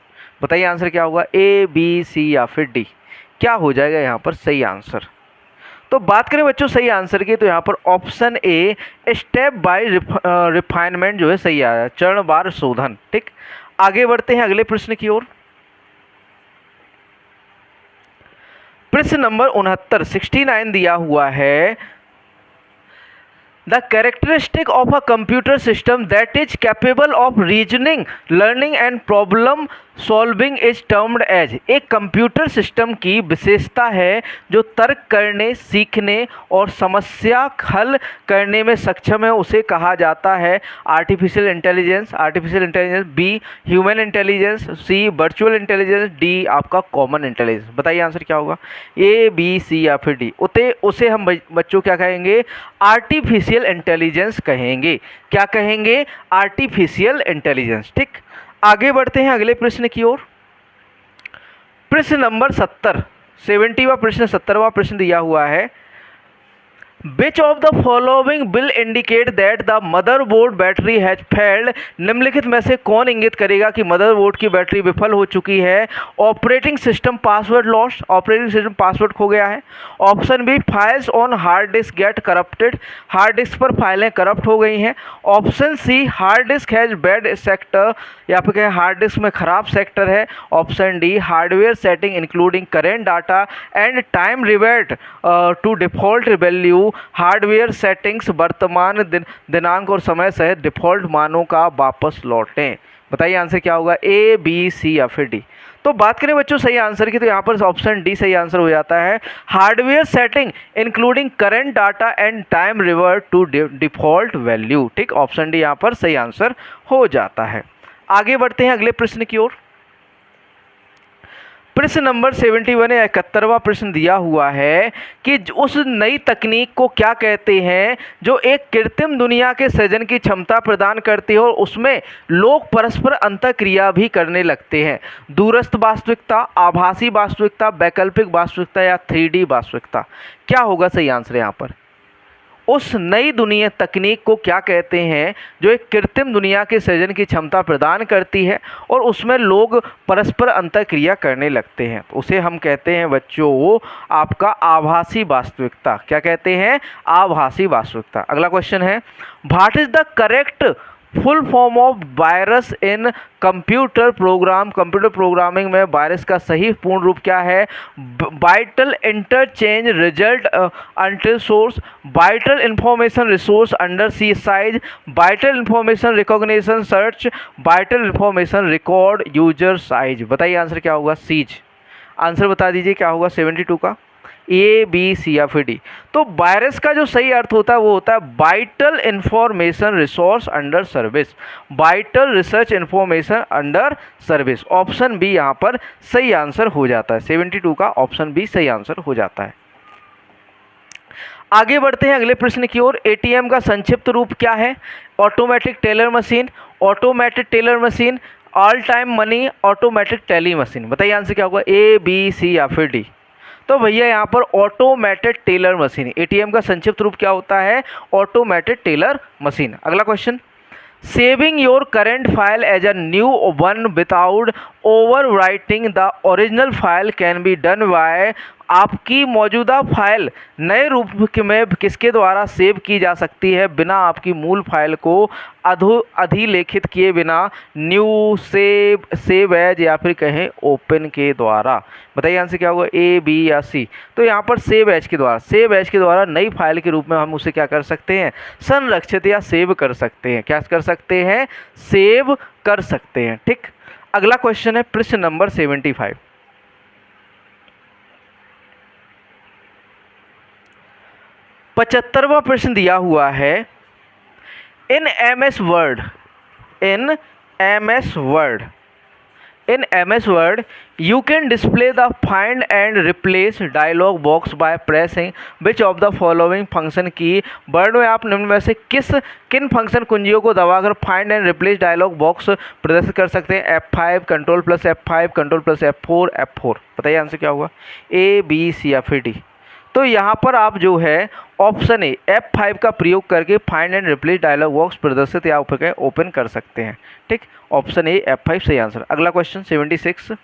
बताइए आंसर क्या होगा? ए, बी, सी या फिर डी? क्या हो जाएगा यहाँ पर सही आंसर? तो बात करें बच्चों सही आंसर की, तो यहाँ पर option a step by refinement जो है सही आया, चरणवार शोधन। ठीक, आगे बढ़ते हैं अगले प्रश्न की ओर। प्रश्न नंबर 69 दिया हुआ है, the characteristic of a computer system that is capable of reasoning, learning and problem solving is termed as. एक कंप्यूटर सिस्टम की विशेषता है जो तर्क करने, सीखने और समस्या हल करने में सक्षम है, उसे कहा जाता है artificial intelligence. Artificial intelligence, B human intelligence, C virtual intelligence, D आपका कॉमन इंटेलिजेंस। बताइए आंसर क्या होगा, ए बी सी या फिर डी। उसे हम बच्चों क्या कहेंगे, आर्टिफिशियल इंटेलिजेंस कहेंगे। क्या कहेंगे, आर्टिफिशियल इंटेलिजेंस। ठीक, आगे बढ़ते हैं अगले प्रश्न की ओर। प्रश्न नंबर 70वां प्रश्न, 70वां प्रश्न दिया हुआ है, Which of the following will indicate that the motherboard battery has failed? निम्नलिखित में से कौन इंगित करेगा कि मदरबोर्ड की बैटरी विफल हो चुकी है? Operating system password lost, operating system password खो गया है। Option B files on hard disk get corrupted, hard disk पर फाइलें करप्ट हो गई हैं। Option C hard disk has bad sector, या फिर कहें हार्ड डिस्क में खराब सेक्टर है। Option D hardware setting including current data and time revert to default value, hardware settings वर्तमान दिनांक और समय सहित डिफॉल्ट मानों का वापस लौटें। बताइए आंसर क्या होगा, ए बी सी या फिर डी। तो बात करें बच्चों सही आंसर की, तो यहाँ पर ऑप्शन डी सही आंसर हो जाता है, hardware setting including current data and time revert to default value. ठीक, ऑप्शन डी यहाँ पर सही आंसर हो जाता है। आगे बढ़ते हैं अगले प्रश्न की ओर। प्रश्न नंबर 71 या 71वां प्रश्न दिया हुआ है कि उस नई तकनीक को क्या कहते हैं जो एक कृत्रिम दुनिया के सृजन की क्षमता प्रदान करती है और उसमें लोग परस्पर अंतःक्रिया भी करने लगते हैं। दूरस्थ वास्तविकता, आभासी वास्तविकता, वैकल्पिक वास्तविकता या 3D वास्तविकता। क्या होगा सही आंसर यहाँ पर, उस नई दुनिया तकनीक को क्या कहते हैं जो एक कृत्रिम दुनिया के सृजन की क्षमता प्रदान करती है और उसमें लोग परस्पर अंतःक्रिया करने लगते हैं? तो उसे हम कहते हैं बच्चों आपका आभासी वास्तविकता। क्या कहते हैं, आभासी वास्तविकता। अगला क्वेश्चन है, what is the correct full form of virus in computer program. Computer programming में वायरस का सही पूर्ण रूप क्या है, vital interchange result until source, vital information resource under sea size, vital information recognition search, vital information record user size. बताइए answer क्या होगा, सीज। आंसर बता दीजिए क्या होगा 72 का, ए बी सी या फिर डी। तो वायरस का जो सही अर्थ होता है वो होता है vital information resource under service, vital research information under service. Option B यहाँ पर सही आंसर हो जाता है, 72 का ऑप्शन बी सही आंसर हो जाता है। आगे बढ़ते हैं अगले प्रश्न की ओर। एटीएम का संक्षिप्त रूप क्या है, automatic teller machine, automatic teller machine, all time money, automatic tele machine. बताइए आंसर क्या होगा, ए बी सी या फिर डी। तो भैया यहाँ पर ऑटोमेटेड टेलर मशीन, एटीएम का संक्षिप्त रूप क्या होता है, ऑटोमेटेड टेलर मशीन। अगला question, saving your current file as a new one without overwriting the original file can be done by. आपकी मौजूदा फाइल नए रूप में किसके द्वारा सेव की जा सकती है बिना आपकी मूल फाइल को अधिलेखित किए बिना, न्यू, सेव एज या फिर कहें ओपन के द्वारा। बताइए आंसर क्या होगा, ए बी या सी। तो यहाँ पर सेव एज के द्वारा, सेव एज के द्वारा नई फाइल के रूप में हम उसे क्या कर सकते हैं, संरक्षित या सेव कर सकते हैं। क्या कर सकते हैं, सेव कर सकते हैं। ठीक, अगला क्वेश्चन है प्रश्न नंबर 75। 75वां प्रश्न दिया हुआ है, in MS word, in MS word, in MS Word you can display the find and replace dialog box by pressing which of the following function की। वर्ड में आप निम्न में से किन फंक्शन कुंजियों को दबाकर find and replace dialog box प्रदर्शित कर सकते हैं, F5, control plus F5, control plus F4, F4। बताइए आंसर क्या होगा, ए बी सी या फिर डी। तो यहाँ पर आप जो है ऑप्शन ए F5 का प्रयोग करके find and replace dialog box प्रदर्शित या ओपन कर सकते हैं। ठीक, ऑप्शन ए F5 सही आंसर। अगला question 76,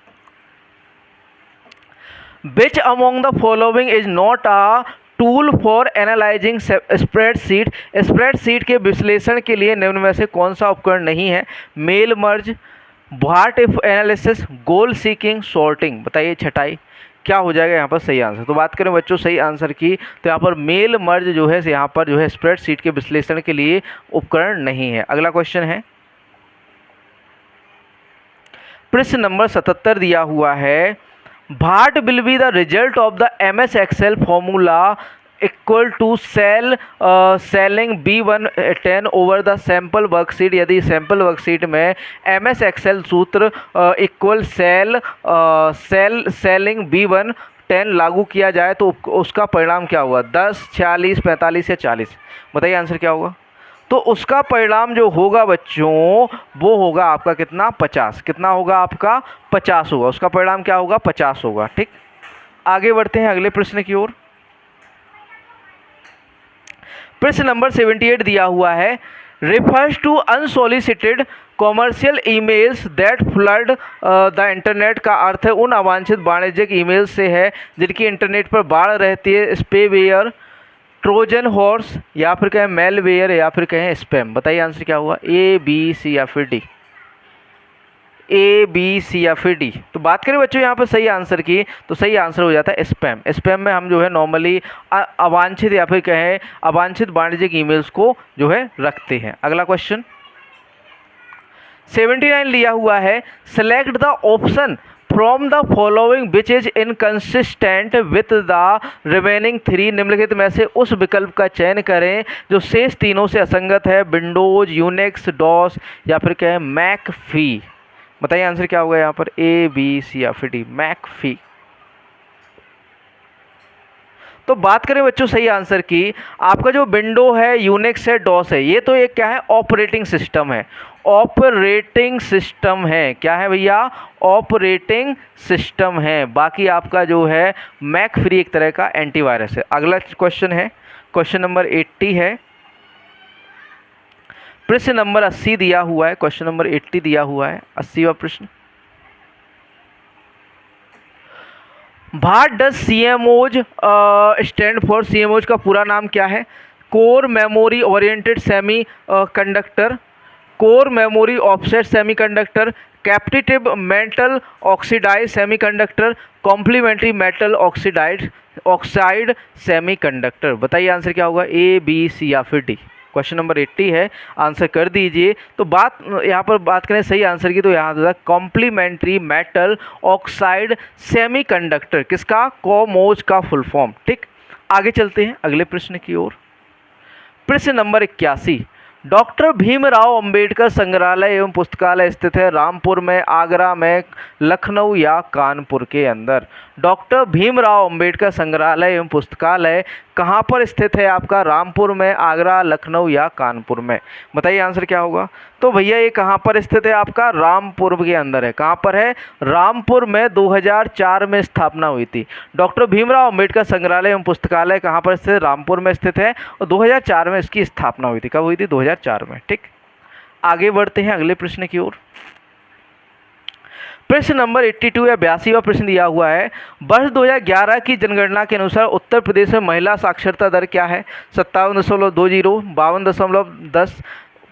which among the following is not a tool for analysing spreadsheet, spreadsheet के विश्लेषण के लिए निम्न में से कौन सा उपकरण नहीं है? Mail merge, what if analysis, goal seeking, sorting. बताइए छटाई क्या हो जाएगा यहाँ पर सही आंसर? तो बात करें बच्चों सही आंसर की, तो यहाँ पर मेल मर्ज जो है यहाँ पर जो है स्प्रेडशीट के विश्लेषण के लिए उपकरण नहीं है। अगला क्वेश्चन है प्रश्न नंबर 77 दिया हुआ है, what will be the result of the MS Excel formula equal to ceiling B110 over the sample worksheet. यदि सैम्पल वर्कशीट में MS एक्सेल सूत्र इक्वल सेलिंग B110 लागू किया जाए तो उसका परिणाम क्या होगा? 10, 46, 45 या 40? बताइए आंसर क्या होगा? तो उसका परिणाम जो होगा बच्चों वो होगा आपका कितना? 50। कितना होगा आपका? 50 होगा। उसका परिणाम क्या होगा? 50 होगा। ठीक, आगे बढ़ते हैं अगले प्रश्न की ओर। प्रश्न नंबर 78 दिया हुआ है, refers to unsolicited commercial emails that flood the internet. का अर्थ है उन अवांछित वाणिज्यिक ईमेल्स से है जिनकी इंटरनेट पर बाढ़ रहती है। स्पेवेयर, ट्रोजन हॉर्स, या फिर कहें मेलवेयर, या फिर कहें स्पैम। बताइए आंसर क्या हुआ? A, B, C या फिर D? A, B, C या फिर D? तो बात करें बच्चों यहाँ पर सही आंसर की, तो सही आंसर हो जाता है स्पैम। स्पैम में हम जो है नॉर्मली अवांछित या फिर कहें अवांछित वाणिज्यिक ईमेल्स को जो है रखते हैं। अगला क्वेश्चन 79 लिया हुआ है, select the option from the following which is inconsistent with the remaining 3। निम्नलिखित में से उस विकल्प का चयन करें जो शेष तीनों से असंगत है। विंडोज, यूनिक्स, डॉस या फिर कहें मैकफी। बताइए आंसर क्या होगा यहाँ पर? A, B, C या फिर D? मैकफी। तो बात करें बच्चों सही आंसर की, आपका जो विंडो है, यूनिक्स है, डॉस है, ये तो एक क्या है? ऑपरेटिंग सिस्टम है। ऑपरेटिंग सिस्टम है। क्या है भैया? ऑपरेटिंग सिस्टम है। बाकी आपका जो है मैक फ्री एक तरह का एंटीवायरस है। अगला क्वेश्चन है क्वेश्चन नंबर 80 है, प्रश्न नंबर 80 दिया हुआ है। क्वेश्चन नंबर 80 दिया हुआ है, 80वां प्रश्न। What does CMOS stand for? CMOS का पूरा नाम क्या है? Core memory oriented semiconductor, core memory offset semiconductor, capacitive metal oxidize semiconductor, complementary metal oxide semiconductor. बताइए आंसर क्या होगा? A, B, C या फिर D? क्वेश्चन नंबर 80 है, आंसर कर दीजिए। तो बात यहाँ पर बात करें सही आंसर की, तो यहाँ होगा कॉम्प्लीमेंट्री मेटल ऑक्साइड सेमीकंडक्टर। किसका? कॉमोस का फुल फॉर्म। ठीक, आगे चलते हैं अगले प्रश्न की ओर। प्रश्न नंबर 81, डॉक्टर भीमराव अंबेडकर संग्रहालय एवं पुस्तकालय स्थित है रामपुर में, आगरा में, लखनऊ या कानपुर के अंदर? डॉक्टर भीमराव अंबेडकर संग्रहालय एवं पुस्तकालय कहाँ पर स्थित है आपका? रामपुर में, आगरा, लखनऊ या कानपुर में? बताइए आंसर क्या होगा? तो भैया ये कहाँ पर स्थित है आपका? रामपुर के अंदर है। कहाँ पर है? रामपुर में 2004 में स्थापना हुई थी। डॉक्टर भीमराव अंबेडकर संग्रहालय एवं पुस्तकालय कहाँ पर स्थित है? रामपुर में स्थित है और 2004 में इसकी स्थापना हुई थी। कब हुई थी? 2004 में। ठीक, आगे बढ़ते हैं अगले प्रश्न की ओर। प्रश्न नंबर 82 या 82वां प्रश्न दिया हुआ है, वर्ष 2011 की जनगणना के अनुसार उत्तर प्रदेश में महिला साक्षरता दर क्या है? 57.20, 52.10,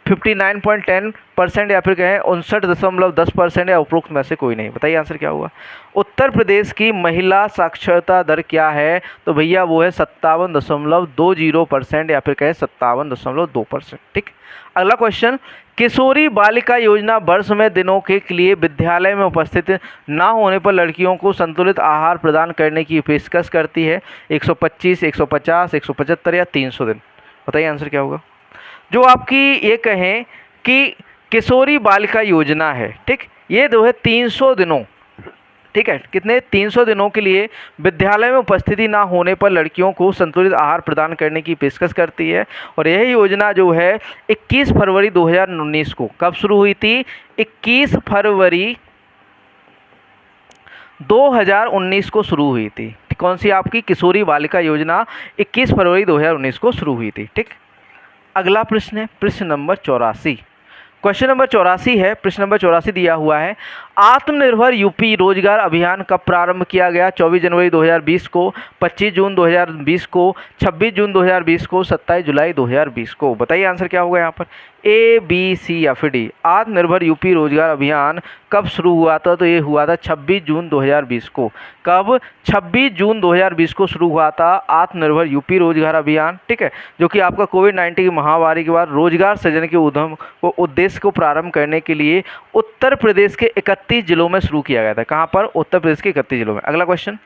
59.10% या फिर कहें 59.10% या उपरोक्त में से कोई नहीं? बताइए आंसर क्या होगा? उत्तर प्रदेश की महिला साक्षरता दर क्या है? तो भैया वो है 57.20% या फिर कहें 57.2%। ठीक, अगला क्वेश्चन, किशोरी बालिका योजना वर्ष में दिनों के लिए विद्यालय में उपस्थित ना होने पर लड़कियों को संतुलित आहार प्रदान करने की पेशकश करती है। 125, 150, 175 या 300 दिन? बताइए आंसर क्या होगा? जो आपकी ये कहें कि किशोरी बालिका योजना है, ठीक, ये जो है 300 दिनों, ठीक है, कितने? 300 दिनों के लिए विद्यालय में उपस्थिति ना होने पर लड़कियों को संतुलित आहार प्रदान करने की पेशकश करती है। और यह योजना जो है 21 फरवरी 2019 को कब शुरू हुई थी? 21 फरवरी 2019 को शुरू हुई थी। कौन सी आपकी किशोरी बालिका योजना? 21 फरवरी 2019 को शुरू हुई थी। ठीक, अगला प्रश्न है प्रश्न नंबर 84। क्वेश्चन नंबर 84 है, प्रश्न नंबर 84 दिया हुआ है, आत्मनिर्भर यूपी रोजगार अभियान कब प्रारंभ किया गया? 24 जनवरी 2020 को, 25 जून 2020 को, 26 जून 2020 को, 27 जुलाई 2020 को। बताइए आंसर क्या होगा यहाँ पर, ए, बी, सी या फिर डी। आत्मनिर्भर यूपी रोजगार अभियान कब शुरू हुआ था? तो ये हुआ था 26 जून 2020 को। कब? 26 जून 2020 को शुरू हुआ था आत्मनिर्भर यूपी रोजगार अभियान, ठीक है, जो कि आपका कोविड-19 की महामारी के बाद रोजगार सृजन के उद्देश्य को प्रारंभ करने के लिए उत्तर प्रदेश के 31 जिलों में शुरू किया गया था। कहाँ पर? उत्तर प्रदेश के 31 जिलों में। अगला क्वेश्चन,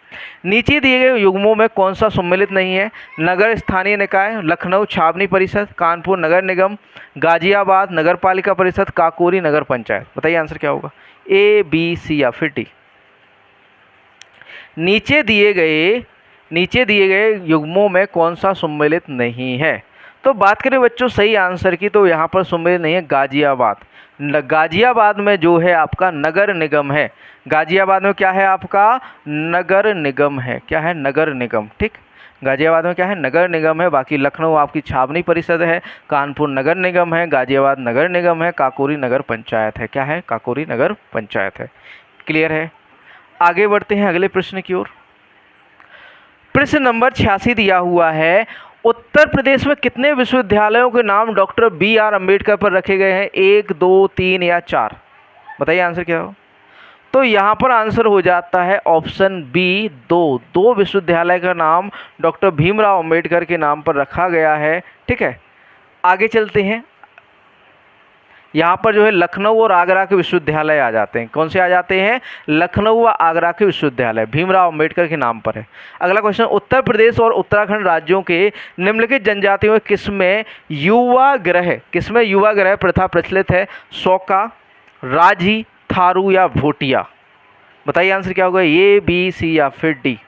नीचे दिए गए युग्मों में कौन सा सम्मिलित नहीं है? नगर स्थानीय निकाय, लखनऊ छावनी परिषद, कानपुर नगर निगम, गाजियाबाद नगर पालिका परिषद, काकोरी नगर पंचायत। बताइए आंसर क्या होगा, ए, बी, सी या फिर डी। नीचे दिए गए युग्मों में कौन सा सम्मिलित नहीं है? तो बात करें बच्चों सही आंसर की, तो यहाँ पर सम्मिलित नहीं है गाजियाबाद। गाजियाबाद में जो है आपका नगर निगम है। गाजियाबाद में क्या है आपका? नगर निगम है। क्या है? नगर निगम, ठीक। गाजियाबाद में क्या है? नगर निगम है। बाकी लखनऊ आपकी छावनी परिषद है, कानपुर नगर निगम है, गाजियाबाद नगर निगम है, काकोरी नगर पंचायत है। क्या है? काकोरी नगर पंचायत है। क्लियर है? आगे बढ़ते हैं अगले प्रश्न की ओर। प्रश्न नंबर 86 दिया हुआ है, उत्तर प्रदेश में कितने विश्वविद्यालयों के नाम डॉक्टर BR अम्बेडकर पर रखे गए हैं? 1, 2, 3 या 4? बताइए आंसर क्या हो। तो यहाँ पर आंसर हो जाता है ऑप्शन बी, 2। 2 विश्वविद्यालय का नाम डॉक्टर भीमराव अम्बेडकर के नाम पर रखा गया है, ठीक है। आगे चलते हैं, यहाँ पर जो है लखनऊ और आगरा के विश्वविद्यालय आ जाते हैं। कौन से आ जाते हैं? लखनऊ व आगरा के विश्वविद्यालय भीमराव अम्बेडकर के नाम पर है। अगला क्वेश्चन, उत्तर प्रदेश और उत्तराखंड राज्यों के निम्नलिखित जनजातियों में किसमें युवा गृह प्रथा प्रचलित है? सौका, राजी, थारू या भोटिया? बताइए आंसर क्या होगा, ए, बी, सी या फिर डी।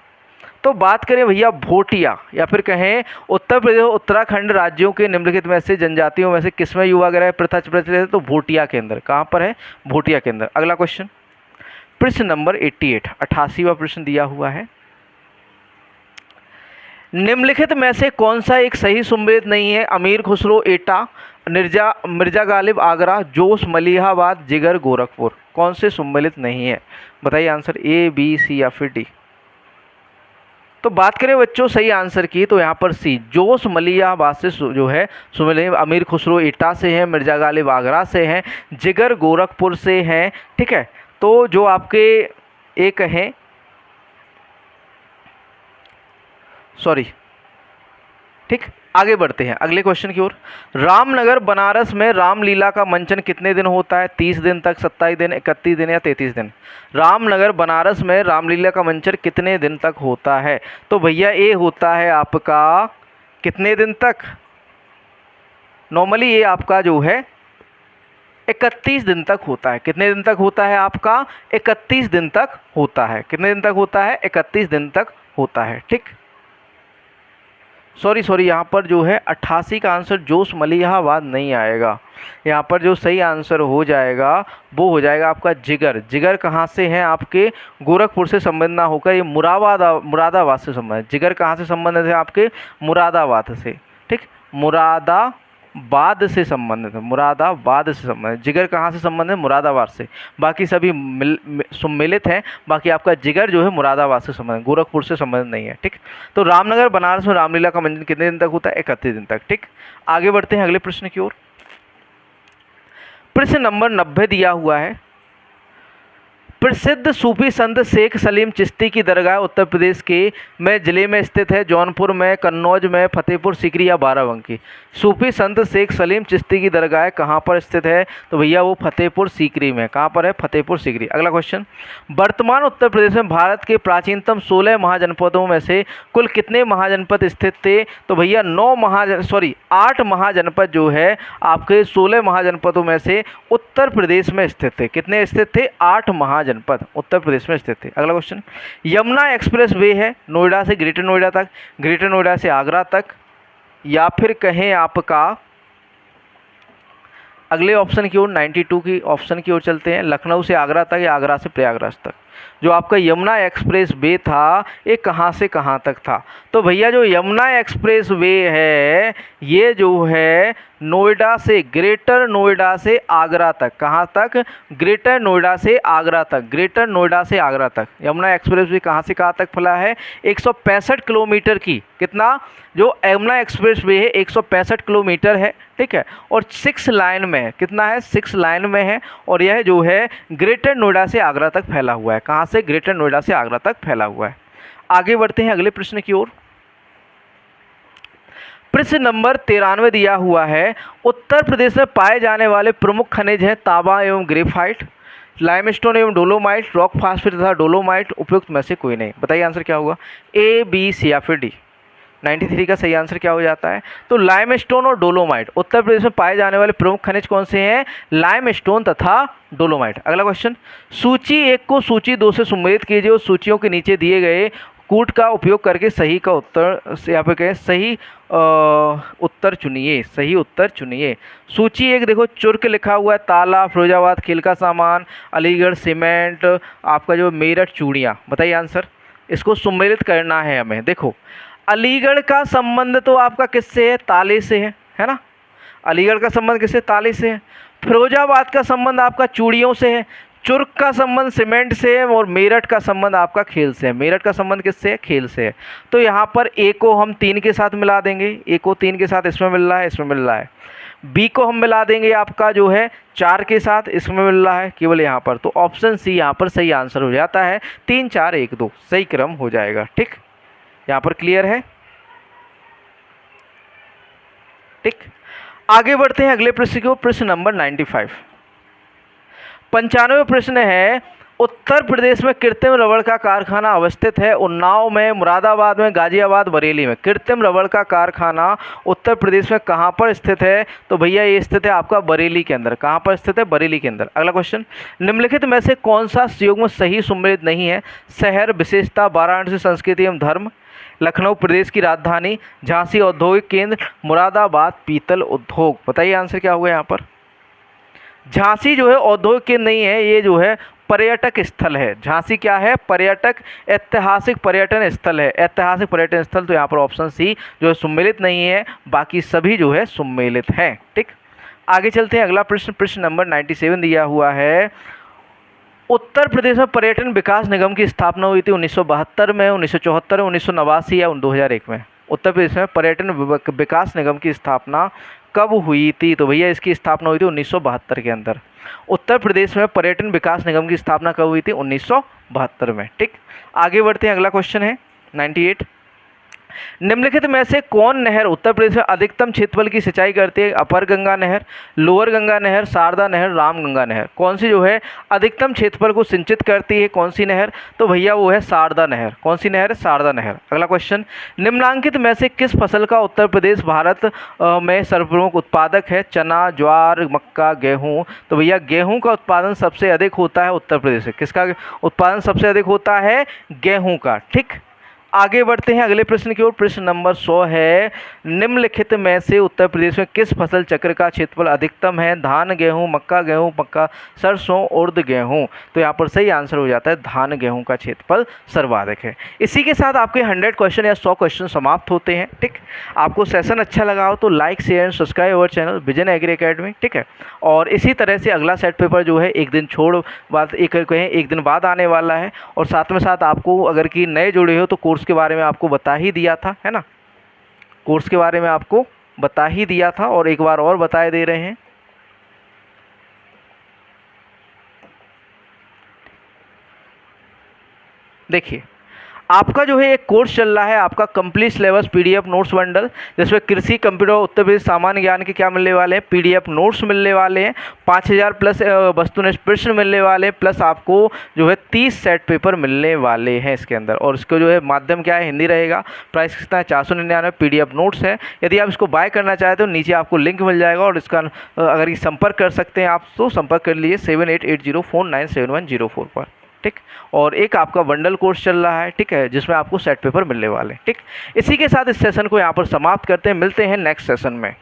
तो बात करें भैया भोटिया, या फिर कहें उत्तर प्रदेश और उत्तराखंड राज्यों के निम्नलिखित में से जनजातियों में से किसमें युवा गृह प्रथा प्रचलित है? तो भोटिया के अंदर। कहाँ पर है? भोटिया के अंदर। अगला क्वेश्चन, प्रश्न नंबर 88, 88वां प्रश्न दिया हुआ है, निम्नलिखित में से कौन सा एक सही सम्मिलित नहीं है? अमीर खुसरो एटा, मिर्जा गालिब आगरा, जोश मलिहाबाद, जिगर गोरखपुर। कौन से सम्मिलित नहीं है? बताइए आंसर, ए, बी, सी या फिर डी। तो बात करें बच्चों सही आंसर की, तो यहाँ पर सी, जोश मलिहाबाद से जो है सम्मिलित, अमीर खुसरो एटा से हैं, मिर्जा गालिब आगरा से हैं, जिगर गोरखपुर से हैं, ठीक है। तो जो आपके एक हैं, सॉरी, ठीक। आगे बढ़ते हैं अगले क्वेश्चन की ओर। रामनगर बनारस में रामलीला का मंचन कितने दिन होता है? 30 दिन तक, 27 दिन, 31 दिन या 33 दिन? रामनगर बनारस में रामलीला का मंचन कितने दिन तक होता है? तो भैया ये होता है आपका कितने दिन तक? नॉर्मली ये आपका जो है 31 दिन तक होता है। कितने दिन तक होता है आपका? 31 दिन तक होता है। कितने दिन तक होता है? 31 दिन तक होता है, ठीक। सॉरी, यहाँ पर जो है 88 का आंसर जोश मलिहाबाद नहीं आएगा। यहाँ पर जो सही आंसर हो जाएगा वो हो जाएगा आपका जिगर। जिगर कहाँ से है? आपके गोरखपुर से संबंध ना होकर ये मुरादाबाद से संबंधित। जिगर कहाँ से संबंधित है? आपके मुरादाबाद से, ठीक। मुरादाबाद से संबंधित है, मुरादाबाद से संबंधित। जिगर कहाँ से संबंधित है? मुरादाबाद से। बाकी सभी सम्मिलित हैं, बाकी आपका जिगर जो है मुरादाबाद से संबंधित, गोरखपुर से संबंधित नहीं है, ठीक। तो रामनगर बनारस में रामलीला का मंचन कितने दिन तक होता है? 31 दिन तक, ठीक। आगे बढ़ते हैं अगले प्रश्न की ओर। प्रश्न नंबर 90 दिया हुआ है, प्रसिद्ध सूफी संत शेख सलीम चिश्ती की दरगाह उत्तर प्रदेश के में जिले में स्थित है? जौनपुर में, कन्नौज में, फतेहपुर सीकरी या बाराबंकी? सूफी संत शेख सलीम चिश्ती की दरगाह कहाँ पर स्थित है? तो भैया वो फतेहपुर सीकरी में। कहाँ पर है? फतेहपुर सीकरी। अगला क्वेश्चन, वर्तमान उत्तर प्रदेश में भारत के प्राचीनतम 16 महाजनपदों में से कुल कितने महाजनपद स्थित थे? तो भैया 8 महाजनपद जो है आपके 16 महाजनपदों में से उत्तर प्रदेश में स्थित थे। कितने स्थित थे? 8 महाजनपद उत्तर प्रदेश में स्थित थे। अगला क्वेश्चन, यमुना एक्सप्रेस वे है नोएडा से ग्रेटर नोएडा तक, ग्रेटर नोएडा से आगरा तक, या फिर कहें आपका अगले ऑप्शन की ओर 92 की ऑप्शन की ओर चलते हैं, लखनऊ से आगरा तक या आगरा से प्रयागराज तक? जो आपका यमुना एक्सप्रेस वे था ये कहाँ से कहाँ तक था? तो भैया जो यमुना एक्सप्रेस वे है ये जो है नोएडा से, ग्रेटर नोएडा से आगरा तक, कहाँ तक? ग्रेटर नोएडा से आगरा तक, ग्रेटर नोएडा से आगरा तक यमुना एक्सप्रेस वे कहाँ से कहाँ तक फैला है? 165 किलोमीटर की, कितना? जो यमुना एक्सप्रेस वे है 165 किलोमीटर है, ठीक है, और 6 लाइन में है, कितना है? 6 लाइन में है, और यह जो है ग्रेटर नोएडा से आगरा तक फैला हुआ है। कहाँ से? ग्रेटर नोएडा से आगरा तक फैला हुआ है। आगे बढ़ते हैं अगले प्रश्न की ओर। प्रश्न नंबर 93 दिया हुआ है, उत्तर प्रदेश में पाए जाने वाले प्रमुख खनिज हैं तांबा एवं ग्रेफाइट, लाइमस्टोन एवं डोलोमाइट, रॉक फास्फेट तथा डोलोमाइट, उपयुक्त में से कोई नहीं। बताइए आंसर क्या होगा? ए, बी, सी या फिर डी? 93 का सही आंसर क्या हो जाता है? तो लाइमस्टोन और डोलोमाइट, उत्तर प्रदेश में पाए जाने वाले प्रमुख खनिज कौन से हैं? लाइमस्टोन तथा डोलोमाइट। अगला क्वेश्चन, सूची 1 को सूची 2 से सम्मिलित कीजिए और सूचियों के नीचे दिए गए कूट का उपयोग करके सही का उत्तर से यहाँ पे कहें सही उत्तर चुनिए, सही उत्तर चुनिए। सूची 1 देखो, चुर्क लिखा हुआ है, ताला, फिरोजाबाद खेल का सामान, अलीगढ़ सीमेंट, आपका जो मेरठ चूड़ियाँ। बताइए आंसर, इसको सम्मिलित करना है हमें। देखो अलीगढ़ का संबंध तो आपका किससे है? ताले से है ना? अलीगढ़ का संबंध किससे? ताले से है। फिरोजाबाद का संबंध आपका चूड़ियों से है, चुर्क का संबंध सीमेंट से है, और मेरठ का संबंध आपका खेल से है। मेरठ का संबंध किससे है? खेल से है। तो यहाँ पर ए को हम 3 के साथ मिला देंगे, ए को 3 के साथ इसमें मिल रहा है, इसमें मिल रहा है। बी को हम मिला देंगे आपका जो है 4 के साथ, इसमें मिल रहा है केवल यहाँ पर। तो ऑप्शन सी यहाँ पर सही आंसर हो जाता है। 3, 4, 1, 2 सही क्रम हो जाएगा। ठीक, यहाँ पर क्लियर है? ठीक, आगे बढ़ते हैं अगले प्रश्न को। प्रश्न नंबर 95, 95 प्रश्न है, उत्तर प्रदेश में कृत्रिम रबड़ का कारखाना अवस्थित है उन्नाव में, मुरादाबाद में, गाजियाबाद, बरेली में। कृत्रिम रबड़ का कारखाना उत्तर प्रदेश में कहाँ पर स्थित है? तो भैया ये स्थित है आपका बरेली के अंदर। कहाँ पर स्थित है? बरेली के अंदर। अगला क्वेश्चन, निम्नलिखित में से कौन सा संयुग्म सही सम्मिलित नहीं है? शहर, विशेषता, वाराणसी संस्कृति एवं धर्म, लखनऊ प्रदेश की राजधानी, झांसी औद्योगिक केंद्र, मुरादाबाद पीतल उद्योग। बताइए आंसर क्या होगा यहाँ पर? झांसी जो है औद्योगिक केंद्र नहीं है, ये जो है पर्यटक स्थल है। झांसी क्या है? पर्यटक, ऐतिहासिक पर्यटन स्थल है, ऐतिहासिक पर्यटन स्थल। तो यहाँ पर ऑप्शन सी जो है सम्मिलित नहीं है, बाकी सभी जो है सम्मिलित हैं। ठीक, आगे चलते हैं अगला प्रश्न। प्रश्न नंबर 97 दिया हुआ है, उत्तर प्रदेश में पर्यटन विकास निगम की स्थापना हुई थी 1972 में, 1974 में, 1989 या 2001 में। उत्तर प्रदेश में पर्यटन विकास निगम की स्थापना कब हुई थी? तो भैया इसकी स्थापना हुई थी 1972 के अंदर। उत्तर प्रदेश में पर्यटन विकास निगम की स्थापना कब हुई थी? 1972 में। ठीक, आगे बढ़ते हैं, अगला क्वेश्चन है 98, निम्नलिखित में से कौन नहर उत्तर प्रदेश में अधिकतम क्षेत्रफल की सिंचाई करती है? अपर गंगा नहर, लोअर गंगा नहर, शारदा नहर, राम गंगा नहर। कौन सी जो है अधिकतम क्षेत्रफल को सिंचित करती है? कौन सी नहर? तो भैया वो है शारदा नहर। कौन सी नहर? शारदा नहर। अगला क्वेश्चन, निम्नलिखित में से किस फसल का उत्तर प्रदेश भारत में सर्वप्रमुख उत्पादक है? चना, ज्वार, मक्का, गेहूँ। तो भैया गेहूँ का उत्पादन सबसे अधिक होता है उत्तर प्रदेश से। किसका उत्पादन सबसे अधिक होता है? गेहूँ का। ठीक, आगे बढ़ते हैं अगले प्रश्न की ओर। प्रश्न नंबर 100 है, निम्नलिखित में से उत्तर प्रदेश में किस फसल चक्र का क्षेत्रफल अधिकतम है? धान, गेहूं, मक्का, सरसों, उर्द, गेहूं। तो यहाँ पर सही आंसर हो जाता है धान गेहूं का क्षेत्रफल सर्वाधिक है। इसी के साथ आपके 100 क्वेश्चन या 100 क्वेश्चन समाप्त होते हैं। ठीक, आपको सेशन अच्छा लगा हो तो like, share and subscribe our channel Vision Agri Academy. ठीक है, और इसी तरह से अगला सेट पेपर जो है एक दिन एक दिन बाद आने वाला है। और साथ में साथ आपको अगर कि नए जुड़े हो तो कोर्स के बारे में आपको बता ही दिया था, है ना? कोर्स के बारे में आपको बता ही दिया था और एक बार और बताए दे रहे हैं। देखिए, आपका जो है एक कोर्स चल रहा है आपका complete syllabus PDF notes bundle, जिसमें कृषि, कंप्यूटर, उत्तर प्रदेश सामान्य ज्ञान के क्या मिलने वाले हैं? पीडीएफ नोट्स मिलने वाले हैं। 5000 प्लस वस्तुनिष्ठ प्रश्न मिलने वाले हैं, प्लस आपको जो है 30 सेट पेपर मिलने वाले हैं इसके अंदर। और इसको जो है माध्यम क्या है? हिंदी रहेगा। प्राइस कितना है? 499। पीडीएफ नोट्स है। यदि आप इसको बाय करना चाहते हो नीचे आपको लिंक मिल जाएगा, और इसका अगर ये संपर्क कर सकते हैं आप तो संपर्क कर लीजिए 7880497104 पर। ठीक, और एक आपका बंडल कोर्स चल रहा है, ठीक है, जिसमें आपको सेट पेपर मिलने वाले हैं। ठीक, इसी के साथ इस सेशन को यहाँ पर समाप्त करते हैं। मिलते हैं नेक्स्ट सेशन में।